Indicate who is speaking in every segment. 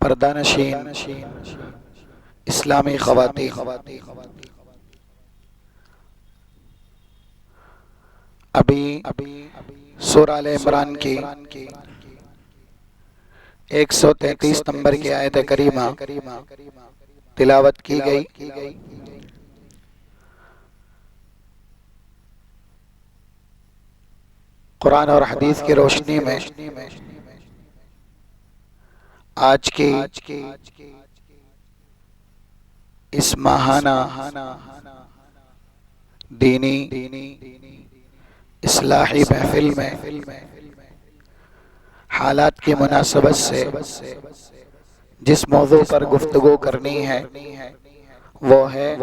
Speaker 1: پردہ نشین اسلامی خواتین، ابھی سورہ آل عمران کی 133 نمبر کی آیت کریمہ تلاوت کی گئی۔ قرآن اور حدیث کی روشنی میں آج کی اس ماہانہ دینی اصلاحی محفل میں حالات کی مناسبت سے جس موضوع پر گفتگو کرنی ہے وہ ہے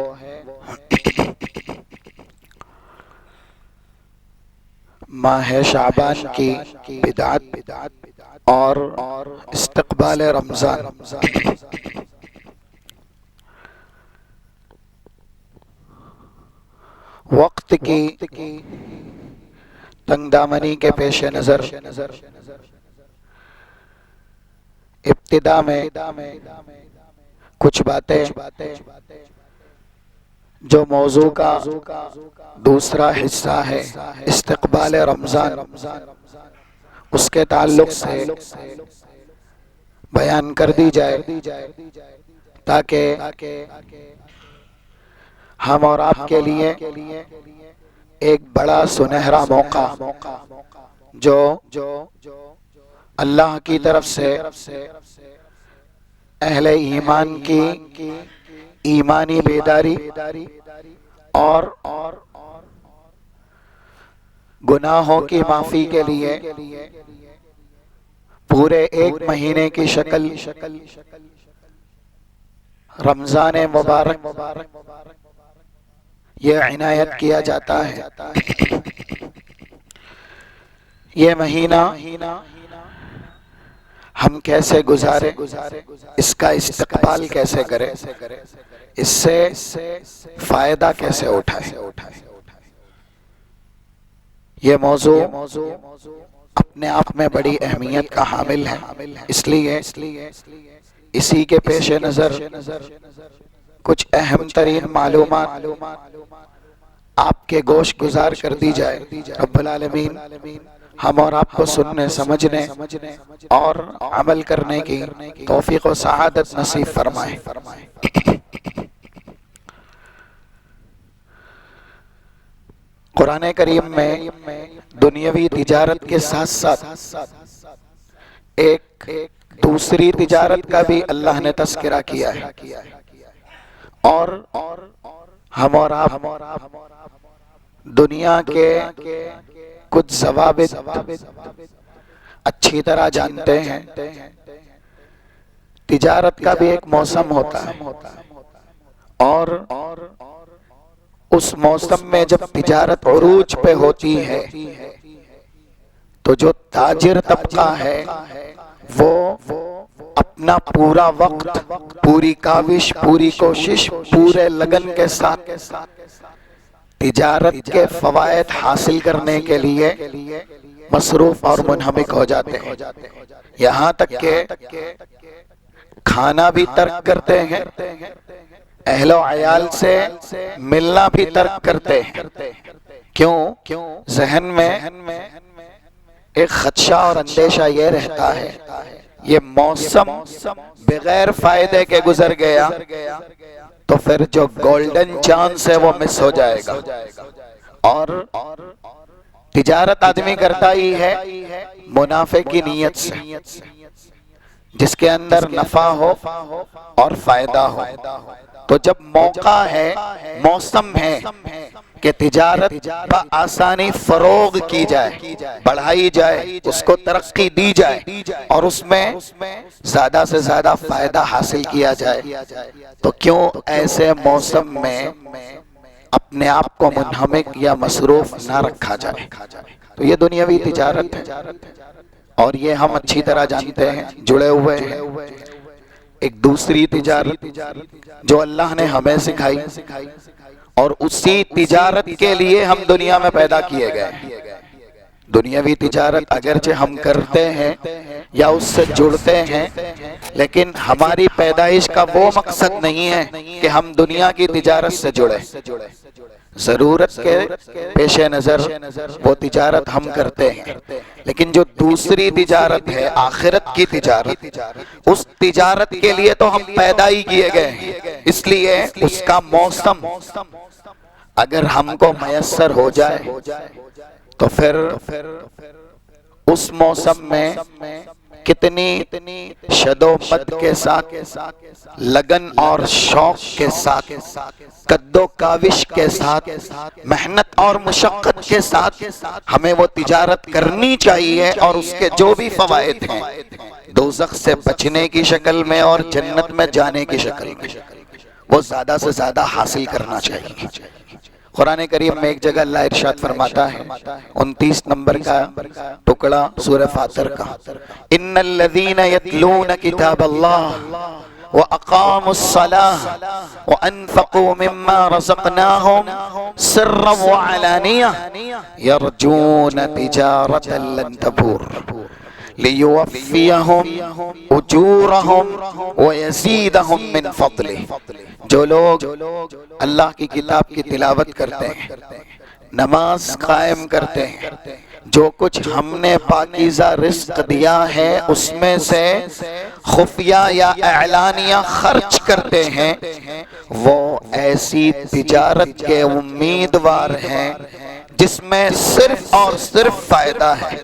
Speaker 1: ماہ شعبان کی بدعت اور استقبال رمضان۔ وقت کی تنگ دامنی کے پیش نظر ابتدا میں کچھ باتیں جو موضوع کا دوسرا حصہ ہے استقبال رمضان، اس کے تعلق سے بیان کر دی جائے تاکہ ہم اور آپ کے لیے ایک بڑا سنہرا موقع جو اللہ کی طرف سے اہل ایمان کی ایمانی بیداری اور گناہوں کی معافی کے لیے پورے ایک مہینے کی شکل رمضان مبارک یہ عنایت کیا جاتا ہے۔ یہ مہینہ ہم کیسے گزارے، اس کا استقبال کیسے کرے، اس سے فائدہ کیسے اٹھائے، یہ موضوع اپنے آپ میں بڑی اہمیت کا حامل ہے۔ اس لیے اسی کے پیش نظر کچھ اہم ترین معلومات آپ کے گوش گزار کر دی جائے۔ رب العالمین ہم اور آپ کو سننے، سمجھنے اور عمل کرنے کی توفیق و سعادت نصیب فرمائے۔ قرآن کریم میں دنیاوی تجارت کے ساتھ ساتھ ایک دوسری تجارت کا بھی اللہ نے تذکرہ کیا ہے، اور ہم اور آپ دنیا کے کچھ ضوابط اچھی طرح جانتے ہیں۔ تجارت کا بھی ایک موسم ہوتا ہے، اور اس موسم میں جب تجارت عروج پہ ہوتی ہے تو جو تاجر طبقہ ہے وہ اپنا پورا وقت، پوری کاوش، پوری کوشش، پورے لگن کے ساتھ تجارت کے فوائد حاصل کرنے کے لیے مصروف اور منہمک ہو جاتے ہیں، یہاں تک کہ کھانا بھی ترک کرتے ہیں، اہل و عیال سے ملنا بھی ترک کرتے ہیں۔ کیوں؟ ذہن میں ایک خدشہ اور اندیشہ یہ رہتا ہے یہ موسم بغیر فائدے کے گزر گیا تو پھر جو گولڈن چانس ہے وہ مس ہو جائے گا۔ اور تجارت آدمی کرتا ہی ہے منافع کی نیت سے، جس کے اندر نفع ہو اور فائدہ ہو۔ تو جب موقع ہے، موسم ہے کہ تجارت بآسانی فروغ کی جائے، بڑھائی جائے، اس کو ترقی دی جائے اور اس میں زیادہ سے زیادہ فائدہ حاصل کیا جائے، تو کیوں ایسے موسم میں اپنے آپ کو منہمک یا مصروف نہ رکھا جائے؟ تو یہ دنیاوی تجارت ہے، اور یہ ہم اچھی طرح جانتے ہیں، جڑے ہوئے ہیں۔ ایک دوسری تجارت جو اللہ نے ہمیں سکھائی، اور اسی تجارت کے لیے ہم دنیا میں پیدا کیے گئے، دنیاوی تجارت اگرچہ ہم کرتے ہیں یا اس سے جڑتے ہیں، لیکن ہماری پیدائش کا وہ مقصد نہیں ہے کہ ہم دنیا کی تجارت سے جڑیں۔ ضرورت کے پیش نظر وہ تجارت ہم کرتے ہیں، لیکن جو دوسری تجارت ہے آخرت کی تجارت، اس تجارت کے لیے تو ہم پیدا ہی کیے گئے ہیں، اس لیے اس کا موسم اگر ہم کو میسر ہو جائے تو پھر اس موسم میں کتنی شد و پد کے ساتھ، لگن اور شوق کے ساتھ، قد و کاوش کے ساتھ، محنت اور مشقت کے ساتھ ہمیں وہ تجارت کرنی چاہیے، اور اس کے جو بھی فوائد ہیں دوزخ سے بچنے کی شکل میں اور جنت میں جانے کی شکل میں، وہ زیادہ سے زیادہ حاصل کرنا چاہیے۔ قرآن کریم میں ایک جگہ اللہ ارشاد فرماتا ہے، 29 نمبر کا ٹکڑا سورہ فاطر کا، ان الذین یتلون کتاب اللہ وَأَقَامُوا الصَّلَاةَ وَأَنفَقُوا مِمَّا رَزَقْنَاهُمْ سِرًّا وَعَلَانِيَةً يَرْجُونَ تِجَارَةً لَن تَبُورَ لِيُوَفِّيَهُمْ أُجُورَهُمْ وَيَزِيدَهُمْ مِنْ فَضْلِهِ۔ جو لوگ اللہ کی کتاب کی تلاوت کرتے ہیں، نماز قائم کرتے ہیں، جو کچھ ہم نے پاکیزہ رزق دیا ہے اس میں سے خفیہ یا اعلانیہ خرچ کرتے ہیں، وہ ایسی تجارت کے امیدوار ہیں جس میں صرف اور صرف فائدہ ہے،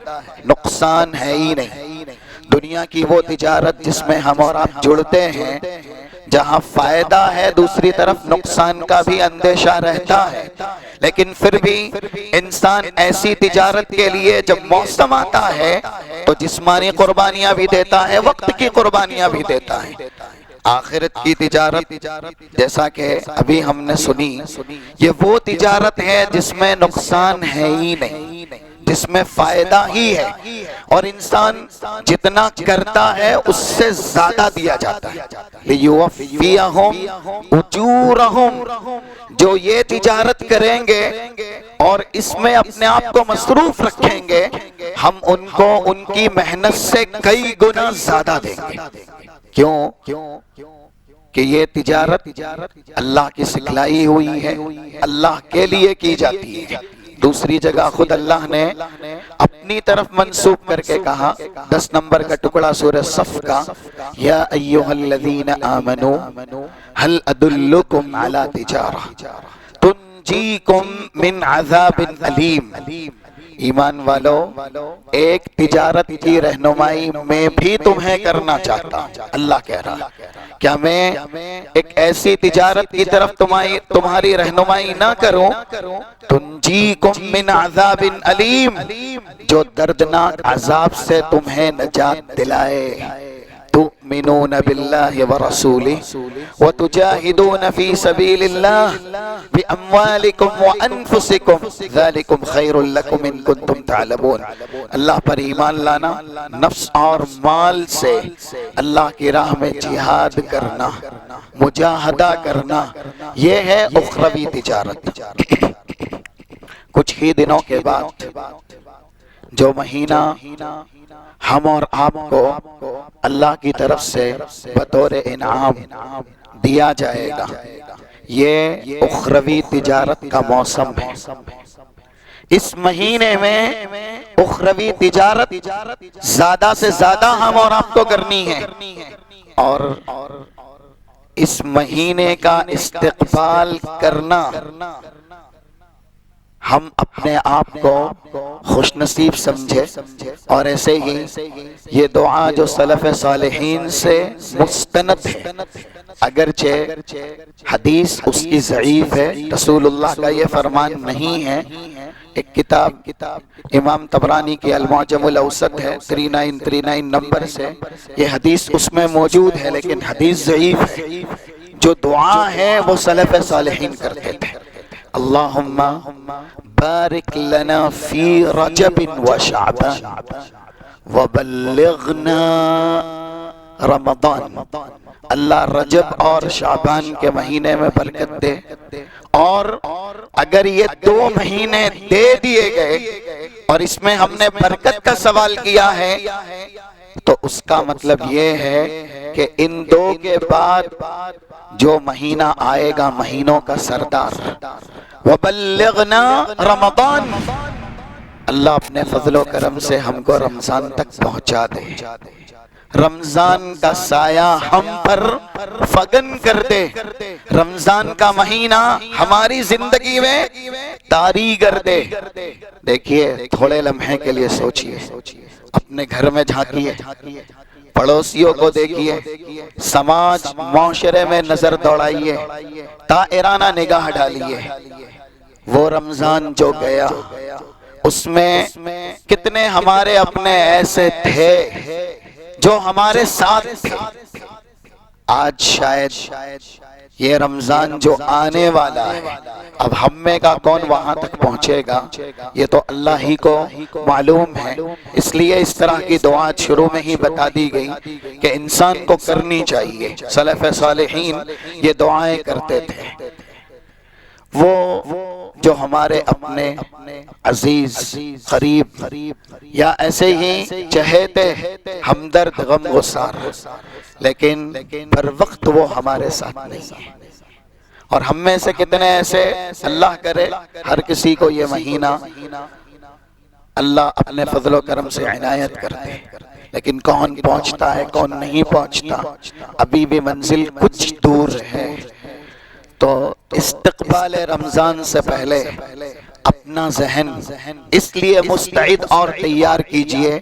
Speaker 1: نقصان ہے ہی نہیں۔ دنیا کی وہ تجارت جس میں ہم اور آپ جڑتے ہیں، جہاں فائدہ ہے دوسری طرف نقصان کا بھی اندیشہ رہتا ہے، لیکن پھر بھی انسان ایسی تجارت کے لیے جب موسم آتا ہے تو جسمانی قربانیاں بھی دیتا ہے، وقت کی قربانیاں بھی دیتا ہے۔ آخرت کی تجارت جیسا کہ ابھی ہم نے سنی، یہ وہ تجارت ہے جس میں نقصان ہے ہی نہیں، جس میں فائدہ ہی ہے، اور انسان جتنا کرتا ہے اس سے زیادہ دیا جاتا ہے۔ لِيُوَفِّيَهُمْ أُجُورَهُمْ، جو یہ تجارت کریں گے اور اس میں اپنے آپ کو مصروف رکھیں گے، ہم ان کو ان کی محنت سے کئی گنا زیادہ دیں گے۔ کیوں؟ کہ یہ تجارت اللہ کی سکھلائی ہوئی ہے، اللہ کے لیے کی جاتی ہے۔ دوسری جگہ خود اللہ نے اپنی طرف منسوب کر کے کہا، 10 نمبر کا ٹکڑا سورہ صف کا، یا ایھا الذین آمنوا هل ادلکم علی تجارہ تنجیکم من عذاب علیم۔ ایمان والو، ایک تجارت کی رہنمائی میں بھی تمہیں کرنا چاہتا ہوں۔ اللہ کہہ رہا کیا میں ایک ایسی تجارت کی طرف تمہاری رہنمائی نہ کروں، تنجیکم من عذاب علیم، جو دردناک عذاب سے تمہیں نجات دلائے۔ تؤمنون باللہ ورسولہ وتجاہدون فی سبیل اللہ باموالکم وانفسکم ذالکم خیر لکم ان کنتم تعلمون۔ اللہ پر ایمان لانا، نفس اور مال سے اللہ کی راہ میں جہاد کرنا، مجاہدہ کرنا، یہ ہے اخروی تجارت۔ کچھ ہی دنوں کے بعد جو مہینہ ہم اور آپ کو اللہ کی طرف سے بطور انعام دیا جائے گا، یہ اخروی تجارت کا موسم ہے۔ اس مہینے میں اخروی تجارت زیادہ سے زیادہ ہم اور آپ کو کرنی ہے، اور اس مہینے کا استقبال کرنا، ہم اپنے آپ کو خوش نصیب سمجھے، اور ایسے ہی یہ دعا جو سلف صالحین سے مستند ہے، اگرچہ حدیث اس کی ضعیف ہے، رسول اللہ کا یہ فرمان نہیں ہے۔ ایک کتاب امام طبرانی کی المعجم الاوسط ہے، 3939 نمبر سے یہ حدیث اس میں موجود ہے، لیکن حدیث ضعیف ہے۔ جو دعا ہے وہ سلف صالحین کرتے تھے، اللہم بارک لنا فی رجب و شعبان وبلغنا رمضان، اللہ رجب اور شعبان کے مہینے میں برکت دے، اور اگر یہ 2 مہینے دے دیے گئے اور اس میں ہم نے برکت کا سوال کیا ہے تو اس کا مطلب یہ ہے کہ ان 2 کے بعد جو مہینہ آئے گا مہینوں کا سردار، وَبَلِّغْنَا رمضان، اللہ اپنے فضل و کرم سے ہم کو رمضان تک پہنچا دے، رمضان کا سایہ ہم پر فگن کر دے، رمضان کا مہینہ ہماری زندگی میں طاری کر دے۔ دیکھیے تھوڑے لمحے کے لیے سوچئے، اپنے گھر میں جھانکیے، پڑوسیوں کو دیکھیے، سماج معاشرے میں نظر دوڑائیے، دائرانہ نگاہ ڈالیے۔ وہ رمضان جو گیا اس میں کتنے ہمارے اپنے ایسے تھے جو ہمارے ساتھ تھے۔ آج شاید یہ رمضان جو آنے والا ہے، اب ہم میں کا کون وہاں تک پہنچے گا یہ تو اللہ ہی کو معلوم ہے، اس لیے اس طرح کی دعات شروع میں ہی بتا دی گئی کہ انسان کو کرنی چاہیے۔ سلف صالحین یہ دعائیں کرتے تھے۔ وہ جو ہمارے اپنے عزیز، قریب یا ایسے ہی چہیتے، ہمدرد، غم گسار، لیکن بر وقت وہ ہمارے ساتھ نہیں ہیں۔ اور ہم میں سے کتنے ایسے، اللہ کرے ہر کسی کو یہ مہینہ اللہ اپنے فضل و کرم سے عنایت کرتے، لیکن کون پہنچتا ہے کون نہیں پہنچتا، ابھی بھی منزل کچھ دور ہے۔ تو استقبال رمضان سے پہلے اپنا ذہن اس لیے مستعد اور تیار کیجئے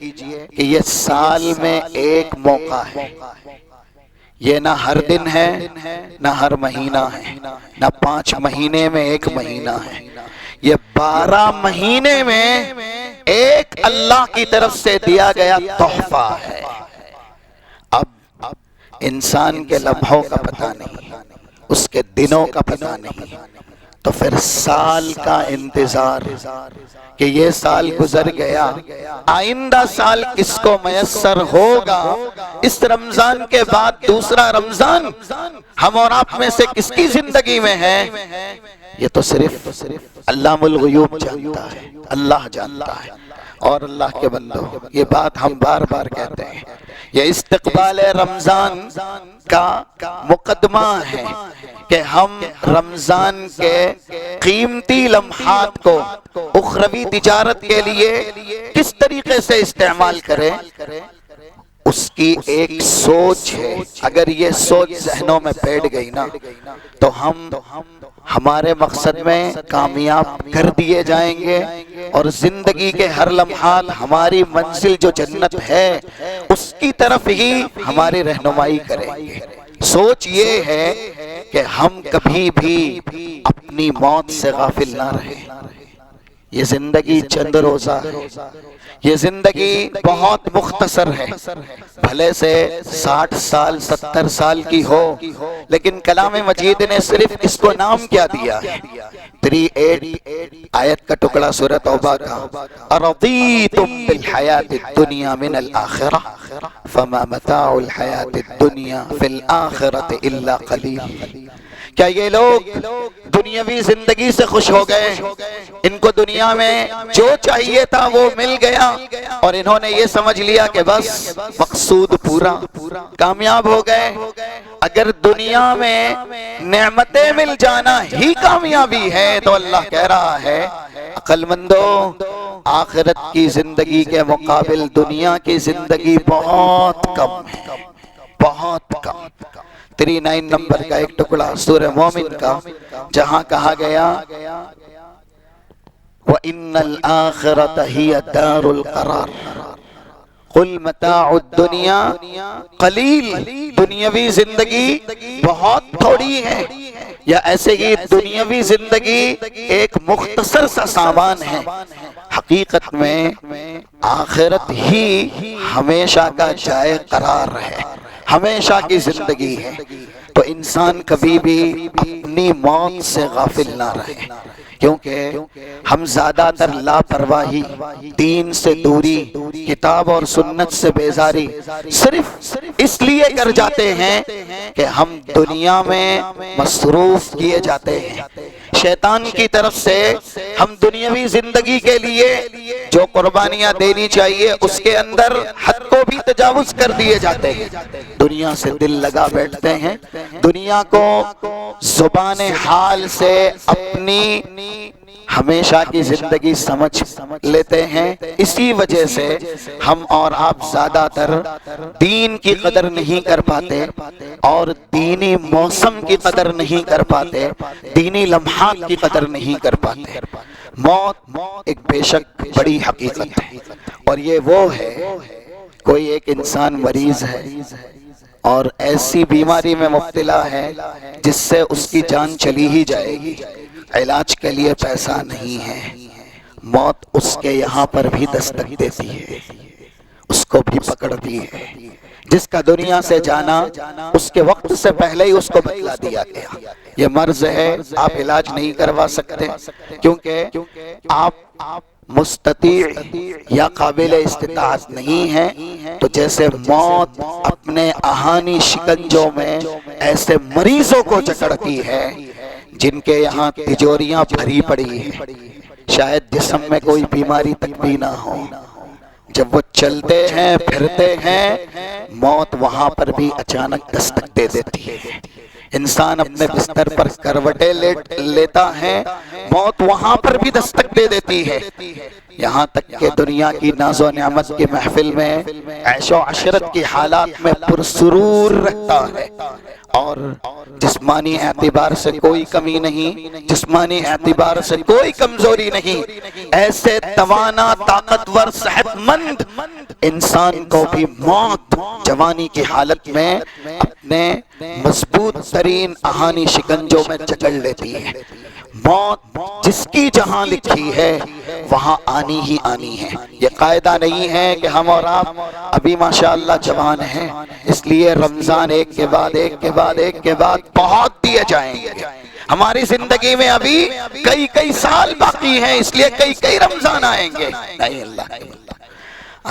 Speaker 1: کہ یہ سال میں ایک موقع ہے، یہ نہ ہر دن ہے، نہ ہر مہینہ ہے، نہ 5 مہینے میں ایک مہینہ ہے، یہ 12 مہینے میں ایک اللہ کی طرف سے دیا گیا تحفہ ہے۔ اب انسان کے لمحوں کا پتہ نہیں، اس کے دنوں کا پتہ نہیں، تو پھر سال کا انتظار کہ یہ سال گزر گیا، آئندہ سال کس کو میسر ہوگا، اس رمضان کے بعد دوسرا رمضان ہم اور آپ میں سے کس کی زندگی میں ہے، یہ تو صرف علام الغیوب جانتا ہے، اللہ جانتا ہے۔ اور اللہ کے بندو، یہ بات ہم بار بار کہتے ہیں، یہ استقبال رمضان کا مقدمہ ہے کہ ہم رمضان کے قیمتی لمحات کو اخروی تجارت کے لیے کس طریقے سے استعمال کریں، اس کی ایک سوچ ہے۔ اگر یہ سوچ ذہنوں میں بیٹھ گئی نا تو ہم ہمارے مقصد میں کامیاب کر دیے جائیں گے، اور زندگی کے ہر لمحات ہماری منزل جو جنت ہے اس کی طرف ہی ہماری رہنمائی کریں گے۔ سوچ یہ ہے کہ ہم کبھی بھی اپنی موت سے غافل نہ رہیں۔ یہ زندگی چند روزہ ہے، یہ زندگی بہت مختصر ہے، بھلے سے 60 سال 70 سال کی ہو، لیکن کلام مجید نے صرف اس کو نام کیا دیا ہے؟ 38 آیت کا ٹکڑا سورہ توبہ کا، اَرَضِيتُمْ بِالْحَيَاةِ الدُّنْيَا مِنَ الْآخِرَةِ فَمَا مَتَاعُ الْحَيَاةِ الدُّنْيَا فِي الْآخِرَةِ إِلَّا قَلِيلٌ۔ کیا یہ لوگ دنیاوی زندگی سے خوش ہو گئے؟ ان کو دنیا میں جو چاہیے تھا وہ مل گیا اور انہوں نے یہ سمجھ لیا کہ بس مقصود پورا، کامیاب ہو گئے۔ اگر دنیا میں نعمتیں مل جانا ہی کامیابی ہے تو اللہ کہہ رہا ہے عقل مندو، آخرت کی زندگی کے مقابل دنیا کی زندگی بہت کم ہے، بہت کم۔ 39 نمبر کا ایک ٹکڑا سورہ مومن کا، جہاں کہا گیا وَإِنَّ الْآخِرَةَ هِيَ دَارُ الْقَرَارِ قُلْ مَتَاعُ الدُّنْيَا قَلِيلٌ۔ دنیاوی زندگی بہت تھوڑی ہے، یا ایسے ہی دنیاوی زندگی ایک مختصر سا سامان ہے، حقیقت میں آخرت ہی ہمیشہ کا جائے قرار ہے، ہمیشہ کی زندگی ہے۔ تو انسان کبھی بھی اپنی موت سے غافل نہ رہے۔ کیونکہ ہم زیادہ تر لاپرواہی، دین سے دوری، کتاب اور سنت سے بیزاری صرف اس لیے کر جاتے ہیں کہ ہم دنیا میں مصروف کیے جاتے ہیں۔ شیطان کی طرف سے ہم دنیاوی زندگی کے لیے جو قربانیاں دینی چاہیے اس کے اندر حد کو بھی تجاوز کر دیے جاتے ہیں۔ دنیا سے دل لگا بیٹھتے ہیں، دنیا کو زبان حال سے اپنی ہمیشہ کی زندگی سمجھ لیتے ہیں۔ اسی وجہ سے ہم اور آپ زیادہ تر دین کی قدر نہیں کر پاتے اور دینی موسم کی قدر نہیں کر پاتے، دینی لمحات کی قدر نہیں کر پاتے۔ موت ایک بے شک بڑی حقیقت ہے، اور یہ وہ ہے، کوئی ایک انسان مریض ہے اور ایسی بیماری میں مبتلا ہے جس سے اس کی جان چلی ہی جائے گی، علاج کے لیے پیسہ نہیں ہے، موت اس کے یہاں پر بھی دستک دیتی ہے، اس کو بھی پکڑتی ہے۔ جس کا دنیا سے جانا اس کے وقت سے پہلے ہی اس کو بتلا دیا گیا، یہ مرض ہے، آپ علاج نہیں کروا سکتے کیونکہ آپ مستطیع یا قابل استطاعت نہیں ہیں۔ تو جیسے موت اپنے اہانی شکنجوں میں ایسے مریضوں کو جکڑتی ہے جن کے یہاں تجوریاں بھری پڑی ہیں، شاید جسم میں کوئی بیماری تک بھی نہ ہو، جب وہ چلتے ہیں پھرتے ہیں موت وہاں پر بھی اچانک دستک دے دیتی ہے۔ انسان اپنے بستر پر کروٹیں لیتا ہے، موت وہاں پر بھی دستک دے دیتی ہے، یہاں تک کہ دنیا کی ناز و نعمت کی محفل میں عیش و عشرت کی حالات میں پرسرور رہتا ہے، اور جسمانی اعتبار سے کوئی کمی نہیں، جسمانی اعتبار سے کوئی کمزوری نہیں، ایسے توانا طاقتور صحت مند انسان کو بھی موت جوانی کی حالت میں اپنے مضبوط ترین اہانی شکنجوں میں جکڑ لیتی ہے۔ موت جس کی جہاں لکھی ہے وہاں آنی ہی آنی ہے۔ یہ قاعدہ نہیں ہے کہ ہم اور آپ ابھی ماشاءاللہ جوان ہیں اس لیے رمضان ایک کے بعد ایک کے بعد ایک کے بعد بہت دیے جائیں گے، ہماری زندگی میں ابھی کئی سال باقی ہیں اس لیے کئی رمضان آئیں گے، نہیں اللہ،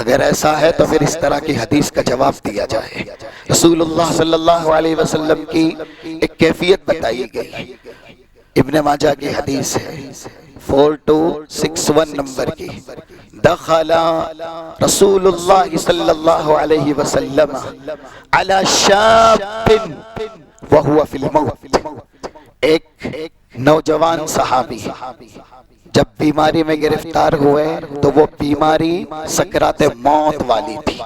Speaker 1: اگر ایسا ہے تو پھر اس طرح کی حدیث کا جواب دیا جائے۔ رسول اللہ صلی اللہ علیہ وسلم کی ایک کیفیت بتائی گئی، ابن ماجہ کی حدیث ہے 4261 نمبر کی، دخل رسول اللہ صلی اللہ علیہ وسلم علی شاب وہو فی الموت، ایک نوجوان صحابی جب بیماری میں گرفتار ہوئے تو وہ بیماری سکرات موت والی تھی،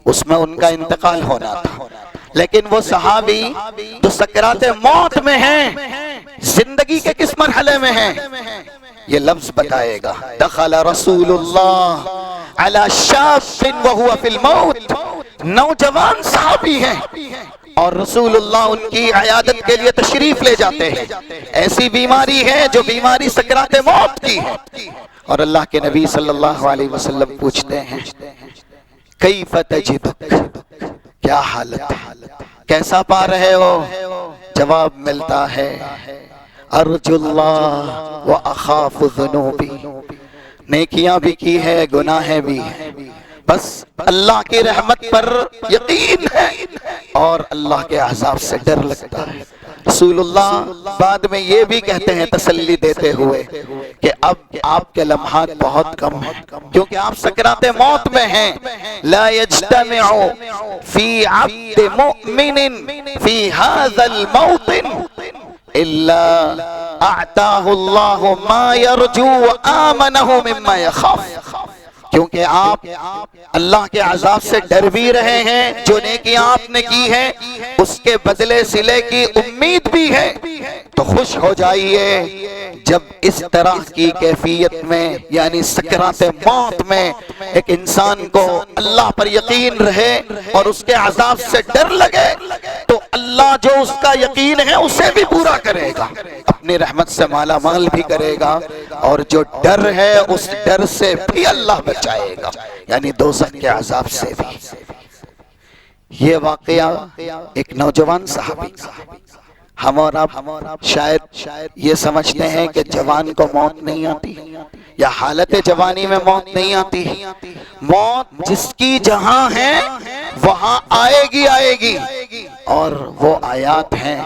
Speaker 1: اس میں ان کا انتقال ہونا تھا، لیکن وہ صحابی جو سکرات موت میں ہیں، زندگی کے کس مرحلے میں ہیں، یہ لفظ بتائے گا، دخل رسول اللہ علی شاب وہو فی الموت، نوجوان صحابی ہیں اور رسول اللہ ان کی عیادت کے لیے تشریف لے جاتے ہیں، ایسی بیماری ہے جو بیماری سکرات موت کی ہے، اور اللہ کے نبی صلی اللہ علیہ وسلم پوچھتے ہیں کیف تجدک، کیا حالت ہے، کیسا پا رہے ہو، جواب ملتا ہے ارجو اللہ و اخاف ذنوبی، نیکیاں بھی کی ہے گناہیں بھی ہیں، بس اللہ کی رحمت پر یقین ہے اور اللہ کے عذاب سے ڈر لگتا ہے۔ رسول اللہ بعد میں یہ بھی کہتے ہیں تسلی دیتے ہوئے کہ اب آپ کے لمحات بہت کم ہیں کیونکہ آپ سکرات موت میں ہیں، لا یجتمع فی عبد مؤمن فی هذا الموطن الا اعطاہ اللہ ما یرجو وآمنہ مما یخاف، کیونکہ آپ اللہ کے عذاب سے ڈر بھی رہے ہیں، جو نیکیاں آپ نے کی ہے اس کے بدلے صلے کی امید بھی ہے، تو خوش ہو جائیے جب اس طرح کی کیفیت میں یعنی سکرات موت میں ایک انسان کو اللہ پر یقین رہے اور اس کے عذاب سے ڈر لگے تو اللہ جو اس کا یقین ہے اسے بھی پورا کرے گا، اپنی رحمت سے مالا مال بھی کرے گا، اور جو ڈر ہے اس ڈر سے بھی اللہ بچائے گا یعنی دوزخ کے عذاب سے بھی۔ یہ واقعہ ایک نوجوان صحابی کا، ہم اور آپ شاید یہ سمجھتے ہیں کہ جوان کو موت نہیں آتی یا حالت جوانی میں موت نہیں آتی. موت جس کی جہاں ہے وہاں آئے گی. اور وہ آیات ہیں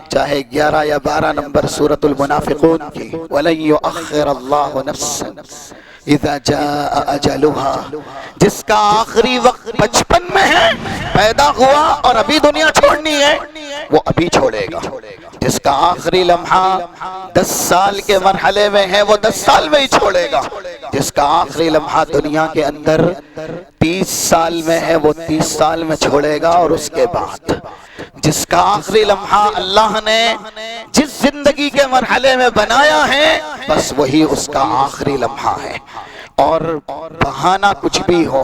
Speaker 1: چاہے 11 یا 12 نمبر سورۃ المنافقون کی وَلَن يُؤَخِّرَ اللَّهُ نَفْسًا اذا جاء اجلها، جس کا آخری وقت بچپن میں ہے، پیدا ہوا اور ابھی دنیا چھوڑنی ہے وہ ابھی چھوڑے گا. جس کا آخری لمحہ 10 سال کے مرحلے میں ہے وہ 10 سال میں ہی چھوڑے گا. جس کا آخری لمحہ دنیا کے اندر 30 سال میں ہے وہ 30 سال میں چھوڑے گا. اور اس کے بعد جس کا آخری لمحہ اللہ نے جس زندگی کے مرحلے میں بنایا ہے بس وہی اس کا آخری لمحہ ہے. اور بہانہ کچھ بھی ہو،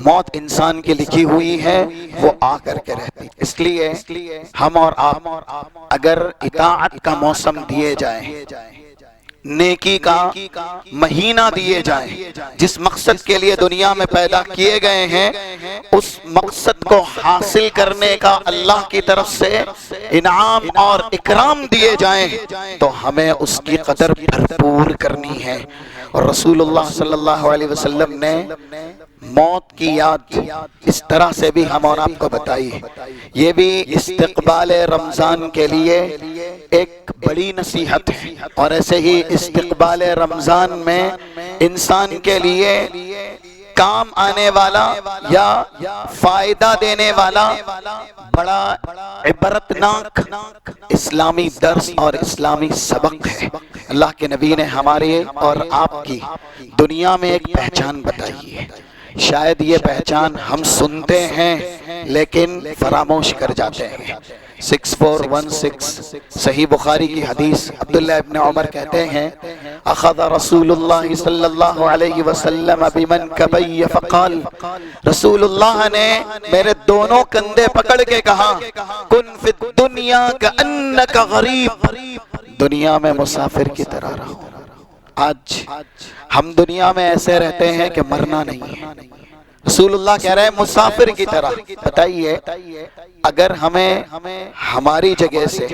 Speaker 1: موت انسان کی لکھی ہوئی ہے، وہ آ کر کے رہتی. اس لیے ہم اور آپ اگر اطاعت کا موسم دیے جائیں، نیکی کا مہینہ دیے جائیں، جس مقصد کے لیے دنیا میں پیدا کیے گئے ہیں اس مقصد کو حاصل کرنے کا اللہ کی طرف سے انعام اور اکرام دیے جائیں تو ہمیں اس کی قدر بھرپور کرنی ہے. اور رسول اللہ صلی اللہ علیہ وسلم نے موت کی یاد اس طرح سے بھی ہم اور آپ کو بتائی. یہ بھی استقبال رمضان کے لیے ایک بڑی نصیحت ہے. اور ایسے ہی استقبال رمضان میں انسان کے لیے کام آنے والا یا فائدہ دینے والا بڑا عبرتناک اسلامی درس اور اسلامی سبق ہے. اللہ کے نبی نے ہمارے اور آپ کی دنیا میں ایک پہچان بتائی ہے. شاید یہ پہچان ہم سنتے ہیں لیکن فراموش کر جاتے ہیں. 6416 صحیح بخاری کی حدیث، عبداللہ ابن عمر کہتے ہیں اخذ رسول اللہ صلی اللہ علیہ وسلم بمنکبی فقال، رسول اللہ نے میرے دونوں کندھے پکڑ کے کہا کن فی الدنیا کأنک غریب، دنیا میں مسافر کی طرح رہو. آج ہم دنیا میں ایسے رہتے ہیں کہ مرنا نہیں ہے. رسول اللہ کہہ رہے ہیں مسافر کی طرح. بتائیے اگر ہمیں ہماری جگہ سے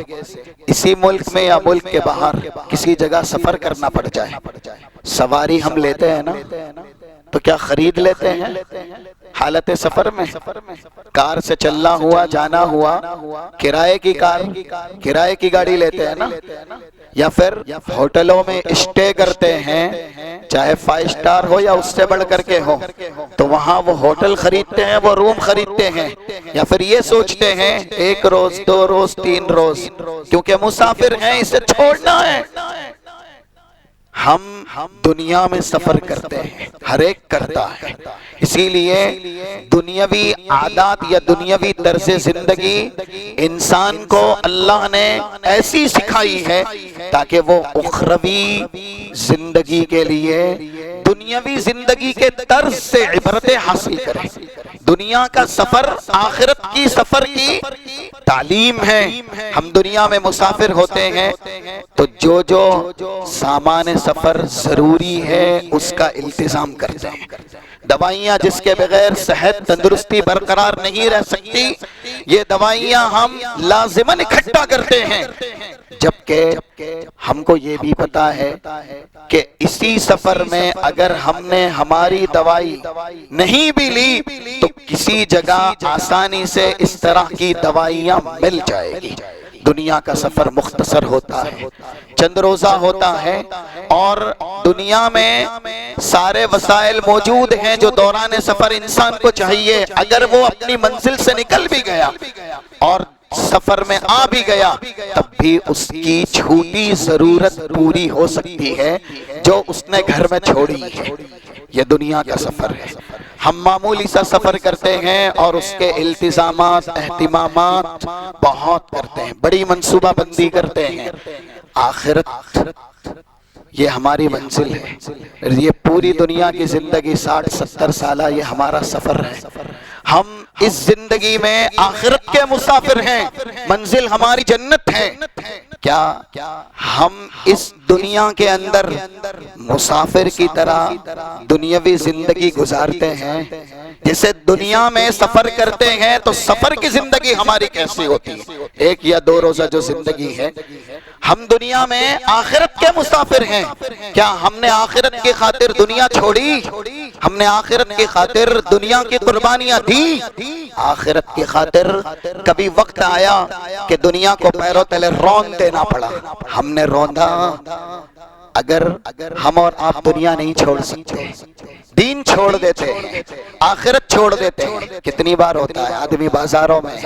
Speaker 1: اسی ملک میں یا ملک کے باہر کسی جگہ سفر کرنا پڑ جائے، سواری ہم لیتے ہیں نا تو کیا خرید لیتے ہیں؟ حالت سفر میں کار سے چلنا ہوا، جانا ہوا، کرائے کی کار، کرائے کی گاڑی لیتے ہیں نا، یا پھر ہوٹلوں میں اسٹے کرتے ہیں، چاہے 5 سٹار ہو یا اس سے بڑھ کر کے ہو، تو وہاں وہ ہوٹل خریدتے ہیں، وہ روم خریدتے ہیں، یا پھر یہ سوچتے ہیں 1 روز 2 روز 3 روز، کیونکہ مسافر ہیں اسے چھوڑنا ہے. ہم دنیا میں سفر کرتے ہیں، ہر ایک کرتا ہے. اسی لیے دنیاوی عادات یا دنیاوی طرز زندگی انسان کو اللہ نے ایسی سکھائی ہے تاکہ وہ اخروی زندگی کے لیے دنیاوی زندگی کے طرز سے عبرتیں حاصل کرے. دنیا کا سفر آخرت کی سفر کی تعلیم ہے. ہم دنیا میں مسافر ہوتے ہیں تو جو سامان سفر ضروری ہے اس کا التزام کرتے ہیں. دوائیاں جس کے بغیر صحت تندرستی برقرار نہیں رہ سکتی، یہ دوائیاں ہم لازماً اکٹھا کرتے ہیں. جبکہ ہم کو یہ بھی پتا ہے کہ اسی سفر میں اگر ہم نے ہماری دوائی نہیں بھی لی تو کسی جگہ آسانی سے اس طرح کی دوائیاں مل جائے گی. دنیا کا سفر مختصر ہوتا ہے، چند روزہ ہوتا ہے، اور دنیا میں سارے وسائل موجود ہیں جو دوران سفر انسان کو چاہیے. اگر وہ اپنی منزل سے نکل بھی گیا اور سفر میں آ بھی گیا تب بھی اس کی چھوٹی ضرورت پوری ہو سکتی ہے جو اس نے گھر میں چھوڑی ہے. یہ دنیا کا سفر ہے. ہم معمولی سا سفر کرتے ہیں اور اس کے التزامات اہتمامات بہت کرتے ہیں، بڑی منصوبہ بندی کرتے ہیں. آخرت یہ ہماری منزل ہے. یہ پوری دنیا کی زندگی 60-70 سالہ یہ ہمارا سفر ہے. ہم اس زندگی میں آخرت کے مسافر ہیں، منزل ہماری جنت ہے. کیا ہم اس دنیا کے اندر مسافر کی طرح دنیاوی زندگی گزارتے ہیں؟ جیسے دنیا میں سفر کرتے ہیں تو سفر کی زندگی ہماری کیسی ہوتی ہے؟ ایک یا دو روزہ جو زندگی ہے، ہم دنیا میں آخرت کے مسافر ہیں۔ کیا ہم نے آخرت کی خاطر دنیا چھوڑی؟ ہم نے آخرت کی خاطر دنیا کی قربانیاں دی؟ آخرت کی خاطر کبھی وقت آیا کہ دنیا کو پیروں تلے رون دینا پڑا، ہم نے روندا؟ اگر ہم اور آپ دنیا نہیں چھوڑ سکتے، دین چھوڑ دیتے، آخرت چھوڑ دیتے، کتنی بار ہوتا ہے آدمی بازاروں میں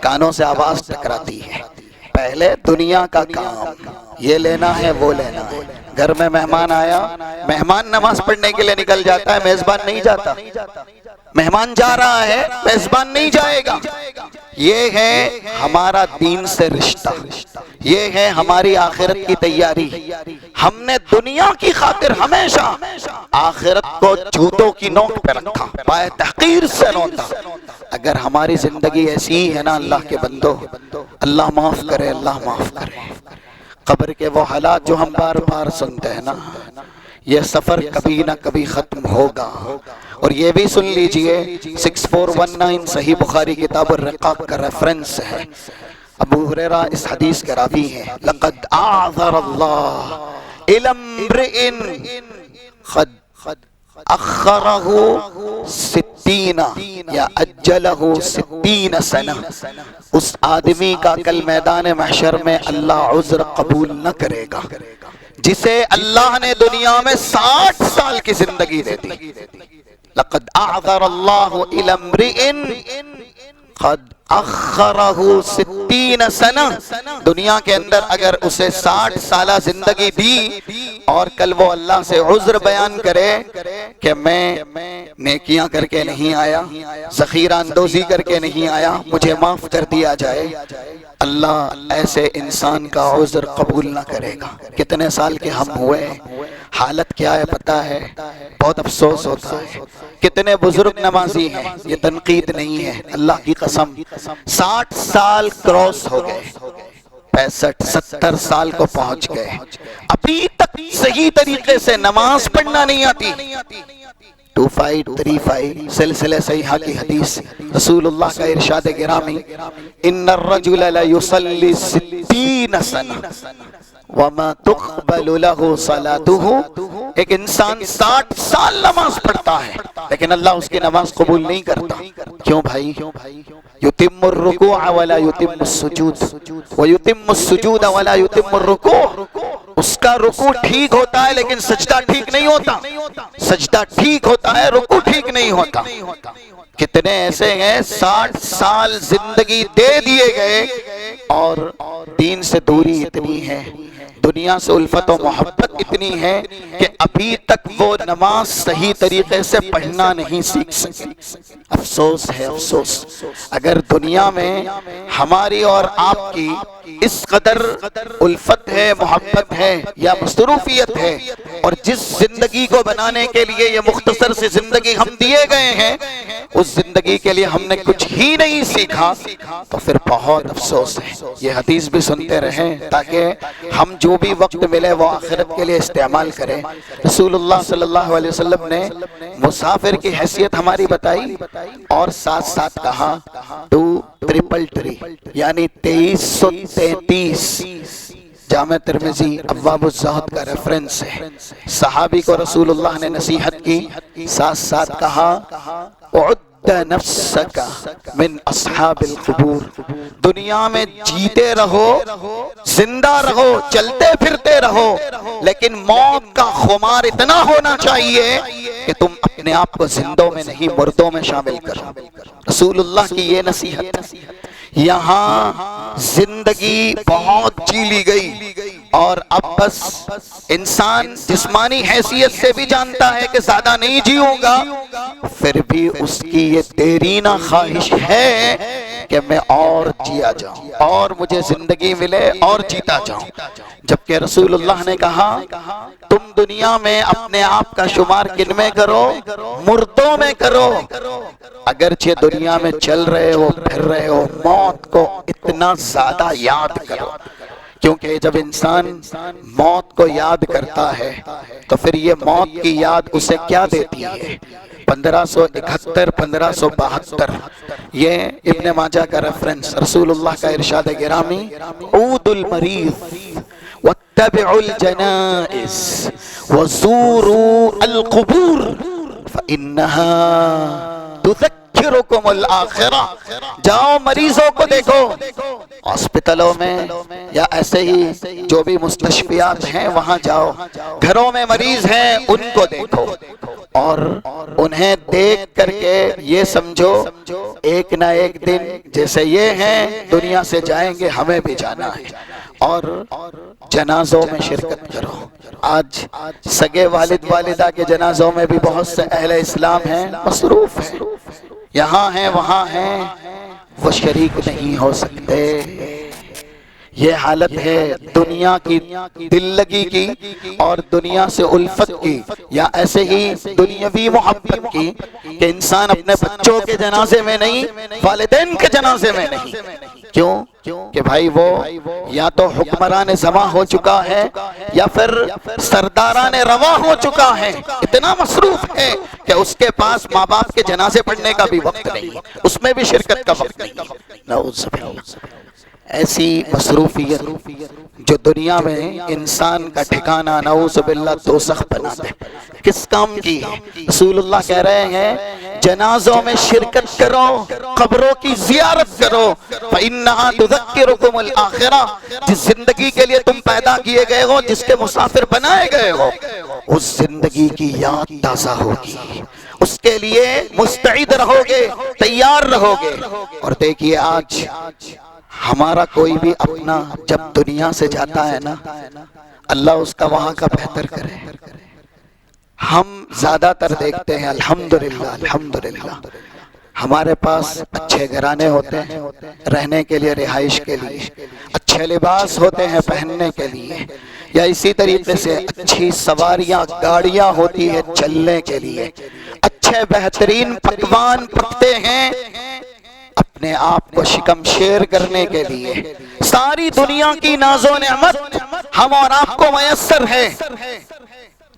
Speaker 1: کانوں سے آواز ٹکراتی ہے، پہلے دنیا کا کام، یہ لینا ہے وہ لینا ہے۔ گھر میں مہمان آیا، مہمان نماز پڑھنے کے لیے نکل جاتا ہے، میزبان نہیں جاتا۔ مہمان جا رہا ہے، میزبان نہیں جائے گا۔ یہ ہے ہمارا دین سے رشتہ، یہ ہے ہماری آخرت کی تیاری۔ ہم نے دنیا کی خاطر ہمیشہ آخرت کو جوتوں کی نوک پہ رکھا، پائے تحقیر سے روتا۔ اگر ہماری زندگی ایسی ہی ہے نا اللہ کے بندو، اللہ معاف کرے، اللہ معاف کرے، قبر کے وہ حالات جو ہم بار بار سنتے ہیں نا، یہ سفر کبھی نہ کبھی ختم ہوگا۔ اور یہ بھی سن لیجئے 6419 صحیح بخاری کتاب الرقاق کا ریفرنس ہے، ابو ہریرہ اس حدیث کے راوی ہیں، لقد اعذر اللہ الی امرئ قد اخرہ 60 یا اجلہ 60 سنہ، اس آدمی کا کل میدان محشر میں اللہ عذر قبول نہ کرے گا جسے اللہ نے دنیا میں 60 سال کی زندگی دے دی۔ لقد اعذر اللہ الی امرئ قد اخرہ 60 سنہ، دنیا کے اندر اگر اسے 60 سالہ زندگی دی اور کل وہ اللہ سے عذر بیان کرے کہ میں نیکیاں کر کے نہیں آیا، ذخیرہ اندوزی کر کے نہیں آیا، مجھے معاف کر دیا جائے، اللہ ایسے انسان کا عذر قبول نہ کرے گا۔ کتنے سال کے ہم ہوئے، حالت کیا ہے پتہ ہے؟ بہت افسوس ہوتا ہے، کتنے بزرگ نمازی ہیں، یہ تنقید نہیں ہے، اللہ کی قسم 60 سال کراس ہو گئے، 65 70 سال کو پہنچ گئے، ابھی تک صحیح طریقے سے نماز پڑھنا نہیں آتی۔ 2535 سلسلہ صحیحہ کی حدیث، رسول اللہ کا ارشاد گرامی، ان الرجل لیصلی 60 سنہ وما تقبل له صلاته، ایک انسان 60 سال نماز پڑھتا ہے لیکن اللہ اس کی نماز قبول نہیں کرتا۔ کیوں بھائی؟ یتم الرکوع ولا یتم السجود ویتم السجود ولا یتم الرکوع، اس کا رکوع ٹھیک ہوتا ہے لیکن سجدہ ٹھیک نہیں ہوتا، سجدہ ٹھیک ہوتا ہے، رکوع ٹھیک نہیں ہوتا۔ کتنے ایسے ہیں 60 سال زندگی دے دیے گئے اور دین سے دوری اتنی ہے، دنیا سے الفت و محبت اتنی ہے کہ ابھی تک وہ نماز صحیح طریقے سے پڑھنا نہیں سیکھ سکے۔ افسوس ہے، افسوس۔ اگر دنیا میں ہماری اور آپ کی اس قدر الفت ہے، محبت ہے یا مصروفیت ہے، اور جس زندگی کو بنانے کے لیے یہ مختصر سی زندگی ہم دیے گئے ہیں، اس زندگی کے لیے ہم نے کچھ ہی نہیں سیکھا، تو پھر بہت افسوس ہے۔ یہ حدیث بھی سنتے رہیں تاکہ ہم جو بھی وقت ملے وہ آخرت کے لیے استعمال کریں۔ رسول اللہ صلی اللہ علیہ وسلم نے مسافر کی حیثیت ہماری بتائی اور ساتھ ساتھ کہا 2333 یعنی 2333، جامع ترمذی ابواب الزہد کا ریفرنس ہے۔ صحابی کو رسول اللہ نے نصیحت کی، ساتھ ساتھ کہا اعد نفسک من اصحاب القبور، دنیا میں جیتے رہو، زندہ رہو، چلتے پھرتے رہو، لیکن موت کا خمار اتنا ہونا چاہیے کہ تم اپنے آپ کو زندوں میں نہیں مردوں میں شامل کرو۔ رسول اللہ کی یہ نصیحت، یہاں زندگی بہت جی لی گئی اور اب بس انسان جسمانی حیثیت سے بھی جانتا ہے کہ زیادہ نہیں جیوں گا، پھر بھی اس کی یہ دیرینہ خواہش ہے کہ میں اور جیا جاؤں اور مجھے زندگی ملے اور جیتا جاؤں، جبکہ رسول اللہ نے کہا تم دنیا میں اپنے آپ کا شمار کن میں کرو؟ مردوں میں کرو۔ اگرچہ دنیا میں چل رہے ہو، پھر رہے ہو، موت کو اتنا زیادہ یاد کرو کیونکہ جب انسان موت کو یاد کرتا ہے تو پھر یہ موت کی یاد اسے کیا دیتی ہے؟ 1571 1572 یہ ابن ماجہ کا ریفرنس، رسول اللہ کا ارشاد گرامی، عود المریض واتبعوا الجنائز وزوروا القبور فإنها تذکرکم الآخرہ۔ جاؤ مریضوں کو دیکھو، ہاسپٹلوں میں یا ایسے ہی جو بھی مستشفیات ہیں وہاں جاؤ، گھروں میں مریض ہیں ان کو دیکھو، اور انہیں دیکھ کر کے یہ سمجھو ایک نہ ایک دن جیسے یہ ہیں دنیا سے جائیں گے، ہمیں بھی جانا ہے، اور جنازوں میں شرکت کرو۔ آج سگے والد والدہ کے جنازوں میں بھی بہت سے اہل اسلام ہیں، مصروف ہیں، یہاں ہیں وہاں ہیں، وہ شریک نہیں ہو سکتے۔ یہ حالت ہے دنیا کی دل لگی کی اور دنیا سے الفت کی، یا ایسے ہی دنیاوی محبت کی کہ انسان اپنے بچوں کے جنازے میں نہیں، والدین کے جنازے میں نہیں۔ کیوں کہ بھائی وہ یا تو حکمران زماں ہو چکا ہے یا پھر سرداران رواں ہو چکا ہے، اتنا مصروف ہے کہ اس کے پاس ماں باپ کے جنازے پڑھنے کا بھی وقت نہیں، اس میں بھی شرکت کا وقت نہیں۔ نعوذ باللہ، ایسی مصروفیت جو دنیا میں انسان کا ٹھکانہ نعوذ باللہ دوزخ بنا دے، کس کام کی؟ رسول اللہ کہہ رہے ہیں جنازوں میں شرکت کرو، قبروں کی زیارت کرو، فَإِنَّهَا تُذَكِّرُكُمُ الْآخِرَةَ۔ جس زندگی کے لیے تم پیدا کیے گئے ہو، جس کے مسافر بنائے گئے ہو، اس زندگی کی یاد تازہ ہوگی، اس کے لیے مستعد رہو گے، تیار رہو گے۔ اور دیکھیے آج ہمارا کوئی بھی اپنا جب دنیا سے جاتا ہے نا، اللہ اس کا وہاں کا بہتر کرے۔ ہم زیادہ تر دیکھتے ہیں الحمدللہ الحمدللہ ہمارے پاس اچھے گھرانے ہوتے ہیں رہنے کے لیے، رہائش کے لیے، اچھے لباس ہوتے ہیں پہننے کے لیے، یا اسی طریقے سے اچھی سواریاں گاڑیاں ہوتی ہیں چلنے کے لیے، اچھے بہترین پکوان پکتے ہیں اپنے آپ کو شکم شیر کرنے کے لیے، ساری دنیا کی ناز و نعمت ہم اور آپ کو میسر ہے،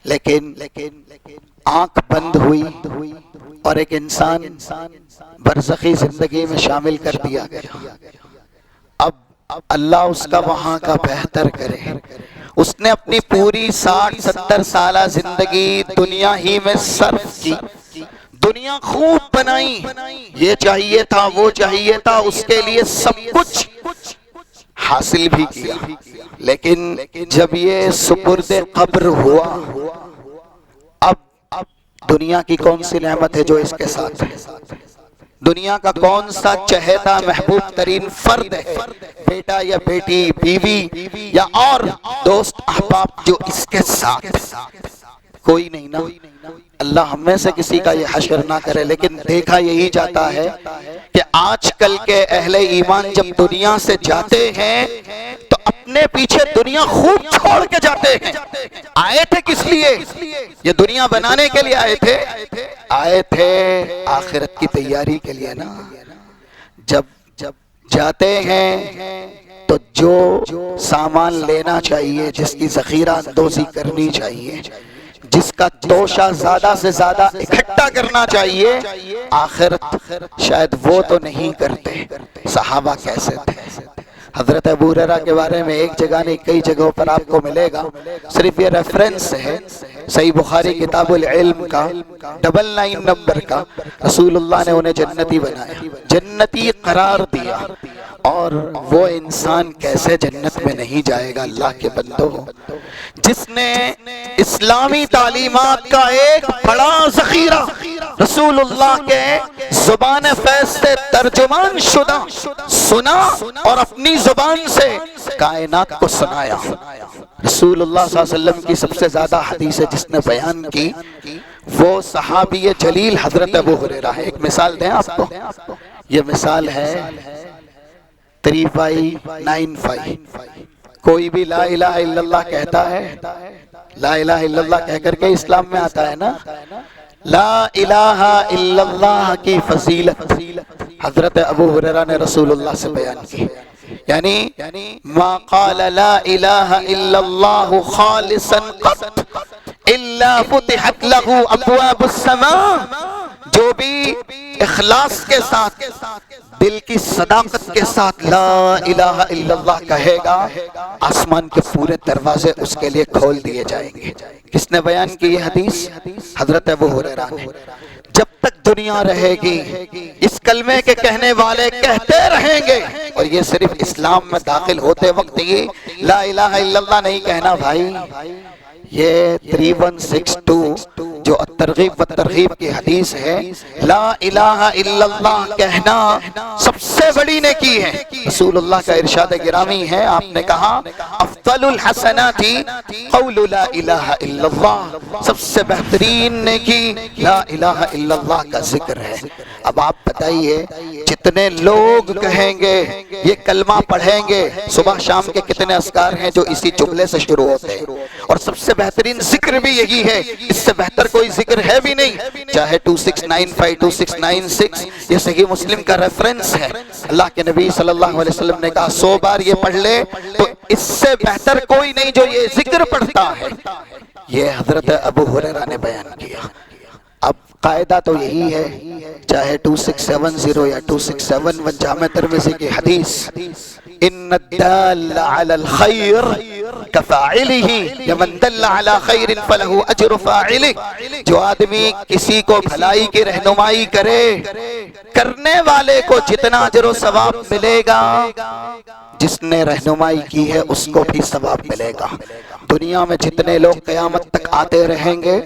Speaker 1: لیکن آنکھ بند ہوئی اور ایک انسان برزخی زندگی میں شامل کر دیا گیا۔ اب اللہ اس کا وہاں کا بہتر کرے۔ اس نے اپنی پوری 60-70 سالہ زندگی دنیا ہی میں صرف کی، دنیا خوب بنائی، یہ چاہیے تھا وہ چاہیے تھا، اس کے لیے سب کچھ حاصل بھی کیا، لیکن جب یہ سپرد قبر ہوا، اب دنیا کی کون سی نعمت ہے جو اس کے ساتھ ہے؟ دنیا کا کون سا چہیتا محبوب ترین فرد ہے، بیٹا یا بیٹی، بیوی یا اور دوست احباب جو اس کے ساتھ؟ کوئی نہیں نا۔ اللہ ہم میں سے کسی کا یہ حشر نہ کرے، لیکن دیکھا یہی جاتا ہے کہ آج کل کے اہل ایمان جب دنیا سے جاتے ہیں تو اپنے پیچھے دنیا خوب چھوڑ کے جاتے ہیں۔ آئے تھے کس لیے؟ یہ دنیا بنانے کے لیے آئے تھے؟ آئے تھے آخرت کی تیاری کے لیے نا۔ جب جاتے ہیں تو جو سامان لینا چاہیے، جس کی ذخیرہ اندوزی کرنی چاہیے، جس کا توشہ زیادہ سے زیادہ اکٹھا کرنا چاہیے، آخرت شاید وہ تو نہیں کرتے۔ صحابہ کیسے تھے؟ حضرت ابو ہریرہ کے بارے میں ایک جگہ نہیں کئی جگہوں پر آپ کو ملے گا، صرف یہ ریفرنس ہے صحیح بخاری کتاب العلم کا 99 نمبر کا۔ رسول اللہ نے انہیں جنتی بنایا، جنتی قرار دیا، اور وہ انسان کیسے جنت میں نہیں جائے گا اللہ کے بندوں، جس نے اسلامی تعلیمات کا ایک بڑا ذخیرہ رسول اللہ کے زبان فیض سے ترجمان شدہ سنا اور اپنی زبان سے کائنات کو سنایا۔ رسول اللہ صلی اللہ علیہ وسلم کی سب سے زیادہ حدیثیں جس نے بیان کی وہ صحابی جلیل حضرت ابو ہریرہ ہے۔ ایک مثال دیں آپ کو، یہ مثال ہے 3595۔ کوئی بھی لا الہ الا اللہ کہتا ہے، لا الہ الا اللہ کہہ کر کے اسلام میں آتا ہے نا۔ لا الہ الا اللہ کی فضیلت حضرت ابو ہریرہ نے رسول اللہ سے بیان کی۔ یعنی ما قال لا الہ الا اللہ خالصا قط الا فتحت له ابواب السماء، جو بھی اخلاص کے ساتھ دل کی صداقت کے ساتھ لا الہ الا اللہ کہے گا، آسمان کے پورے دروازے اس کے لیے کھول دیے جائیں گے۔ کس نے بیان کی یہ حدیث؟ حضرت ابو ہریرہ نے۔ جب تک دنیا رہے گی اس کلمے کے کہنے والے کہتے رہیں گے، اور یہ صرف اسلام میں داخل ہوتے وقت یہ لا الہ الا اللہ نہیں کہنا بھائی، یہ 3162 جو ترغیب و ترغیب کی حدیث ہے، لا الہ الا اللہ کہنا سب سے بڑی نیکی ہے۔ رسول اللہ کا ارشاد گرامی ہے، آپ نے کہا افضل الحسنات قول لا الہ الا اللہ، سب سے بہترین نیکی لا الہ الا اللہ کا ذکر ہے۔ اب آپ بتائیے جتنے لوگ کہیں گے یہ کلمہ پڑھیں گے، صبح شام کے کتنے اذکار ہیں جو اسی جملے سے شروع ہوتے ہیں، اور سب سے بہترین ذکر بھی یہی ہے، اس سے بہتر کوئی ذکر ہے بھی نہیں، چاہے 2695 2696 یہ صحیح مسلم کا ریفرنس ہے۔ اللہ کے نبی صلی اللہ علیہ وسلم نے کہا 100 بار یہ پڑھ لے تو اس سے بہتر کوئی نہیں جو یہ ذکر پڑھتا ہے۔ یہ حضرت ابو ہریرہ نے بیان کیا۔ اب قاعدہ تو یہی ہے، چاہے 2670 یا 2671 جامع ترمذی کی حدیث، ان الدال علی الخیر کفاعلہ یا من دل علی خیر فلہ اجر فاعلہ، جو آدمی کسی کو بھلائی کی رہنمائی کرے، کرنے والے کو جتنا اجر و ثواب ملے گا، جس نے رہنمائی کی ہے اس کو بھی ثواب ملے گا۔ دنیا میں جتنے لوگ قیامت تک آتے رہیں گے،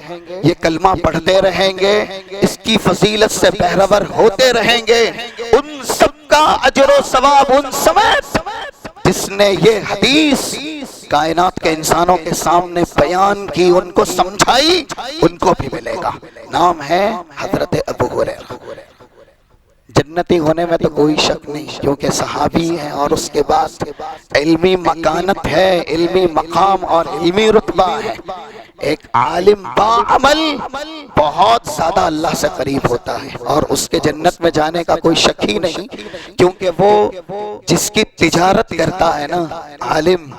Speaker 1: یہ کلمہ پڑھتے رہیں گے، اس کی فضیلت سے بہرور ہوتے رہیں گے، ان سب کا اجر و ثواب ان سمیت جس نے یہ حدیث کائنات کے انسانوں کے سامنے بیان کی، ان کو سمجھائی، ان کو بھی ملے گا۔ نام ہے حضرت ابو ہریرہ۔ جنتی ہونے میں تو کوئی شک نہیں، کیونکہ صحابی ہیں، اور اس کے بعد علمی مکانت ہے، علمی مقام اور علمی رتبہ ہے۔ ایک عالم باعمل بہت زیادہ اللہ سے قریب ہوتا ہے، اور اس کے جنت میں جانے کا کوئی شک ہی نہیں، کیونکہ وہ جس کی تجارت کرتا ہے نا، عالم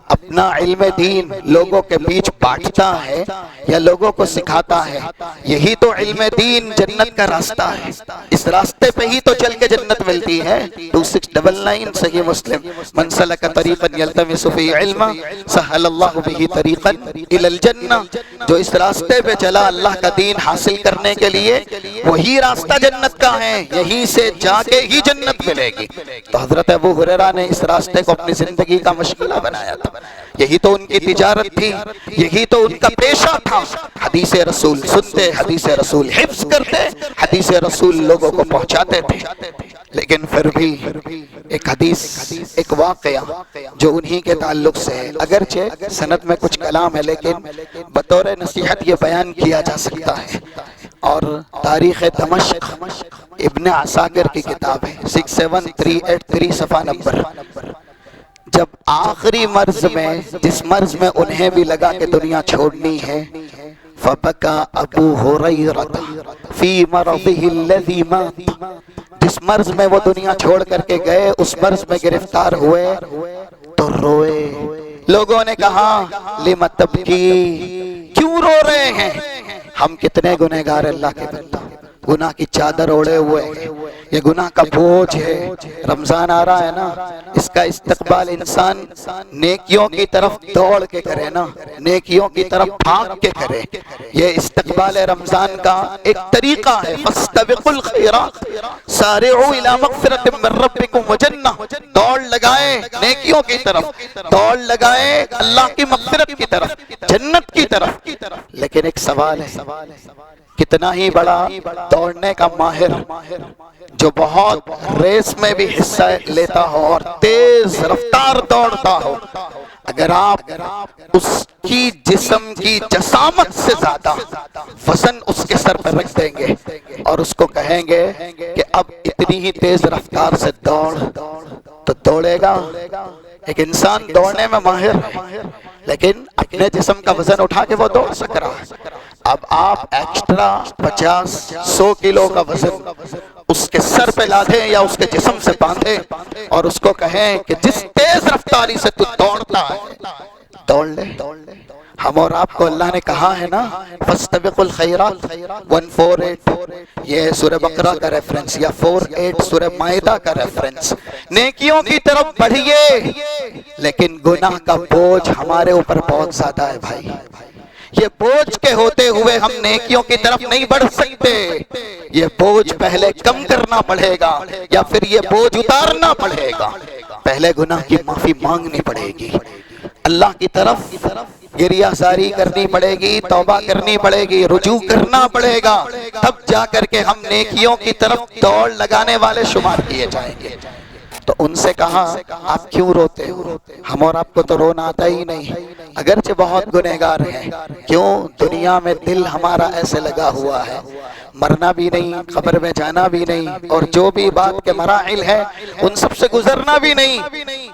Speaker 1: اپنا علم دین لوگوں کے بیچ بانٹتا ہے یا لوگوں کو سکھاتا ہے، یہی تو علم دین جنت کا راستہ ہے۔ اس راستے پہ ہی تو چل کے جنت ملتی ہے۔ 2699 صحیح مسلم، من سلک طریقا یلتمس فیہ علما سہل اللہ بہ طریقا الی الجنہ، جو اس راستے پہ چلا اللہ کا دین حاصل کرنے کے لیے، وہی راستہ جنت کا ہے، یہیں سے جا کے ہی جنت ملے گی۔ تو حضرت ابو ہریرہ نے اس راستے کو اپنی زندگی کا مشغلہ بنایا تھا، یہی تو ان کی تجارت تھی، یہی تو ان کا پیشہ تھا۔ حدیث رسول سنتے، حدیث رسول حفظ کرتے، حدیث رسول لوگوں کو پہنچاتے تھے۔ لیکن پھر بھی ایک حدیث، ایک واقعہ جو انہی کے تعلق سے ہے، اگرچہ سند میں کچھ کلام ہے لیکن بطور نصیحت یہ بیان کیا جا سکتا ہے، اور تاریخ دمشق ابن عساکر کی کتاب ہے، 67383 صفحہ نمبر۔ جب آخری مرض میں، جس مرض میں انہیں بھی لگا کہ دنیا چھوڑنی ہے، فَبَكَى أَبُو هُرَيْرَةَ فِي مَرَضِهِ الَّذِي مَاتَ، جس مرض میں وہ دنیا چھوڑ کر کے گئے، اس مرض میں گرفتار ہوئے تو روئے۔ لوگوں نے کہا لِمَ تَبْكِي، کیوں رو رہے ہیں؟ ہم کتنے گنہگار اللہ کے بندے، گناہ کی چادر اوڑے ہوئے ہیں، یہ گناہ کا بوجھ ہے۔ رمضان آ رہا ہے نا، اس کا استقبال انسان نیکیوں کی طرف دوڑ کے کرے نا، نیکیوں کی طرف بھاگ کے کرے۔ یہ استقبال رمضان کا ایک طریقہ ہے، فَاسْتَبِقُوا الْخَيْرَاتِ سَارِعُوا إِلَىٰ مَغْفِرَةٍ مِّن رَّبِّكُمْ وَجَنَّةٍ، دوڑ لگائیں نیکیوں کی طرف، دوڑ لگائیں اللہ کی مغفرت کی طرف، جنت کی طرف۔ لیکن ایک سوال ہے، کتنا ہی بڑا دوڑنے کا ماہر جو بہت ریس میں بھی حصہ لیتا ہو اور تیز رفتار دوڑتا ہو، اگر آپ اس کی جسم کی جسامت سے زیادہ وزن اس کے سر پر رکھ دیں گے اور اس کو کہیں گے کہ اب اتنی ہی تیز رفتار سے دوڑ، تو دوڑے گا۔ ایک انسان دوڑنے میں ماہر ہے لیکن اپنے جسم کا وزن اٹھا کے وہ دوڑ سک رہا ہے۔ اب آپ ایکسٹرا 50-100 کلو کا وزن اس کے سر پہ لادیں یا اس کے جسم سے باندھیں اور اس کو کہیں کہ جس تیز رفتاری سے تو دوڑتا ہے دوڑ لے۔ ہم اور آپ کو اللہ نے کہا ہے نا فاستبقوا الخیرات 148، یہ سورہ بقرہ کا ریفرنس، یا 48 سورہ مائدہ کا ریفرنس، نیکیوں کی طرف بڑھیے، لیکن گناہ کا بوجھ ہمارے اوپر بہت زیادہ ہے بھائی۔ یہ بوجھ کے ہوتے ہوئے ہم نیکیوں کی طرف نہیں بڑھ سکتے، یہ بوجھ پہلے کم کرنا پڑے گا یا پھر یہ بوجھ اتارنا پڑے گا۔ پہلے گناہ کی معافی مانگنی پڑے گی، اللہ کی طرف گریہ زاری کرنی پڑے گی، توبہ کرنی پڑے گی، رجوع کرنا پڑے گا، تب جا کر کے ہم نیکیوں کی طرف دوڑ لگانے والے شمار کیے جائیں گے۔ تو ان سے کہا آپ کیوں روتے ہو؟ ہم اور آپ کو تو رونا آتا ہی نہیں، اگرچہ بہت گنہگار ہیں، کیوں دنیا میں دل ہمارا ایسے لگا ہوا ہے، مرنا بھی نہیں، قبر میں جانا بھی نہیں، اور جو بھی بات کے مراحل ہے ان سب سے گزرنا بھی نہیں۔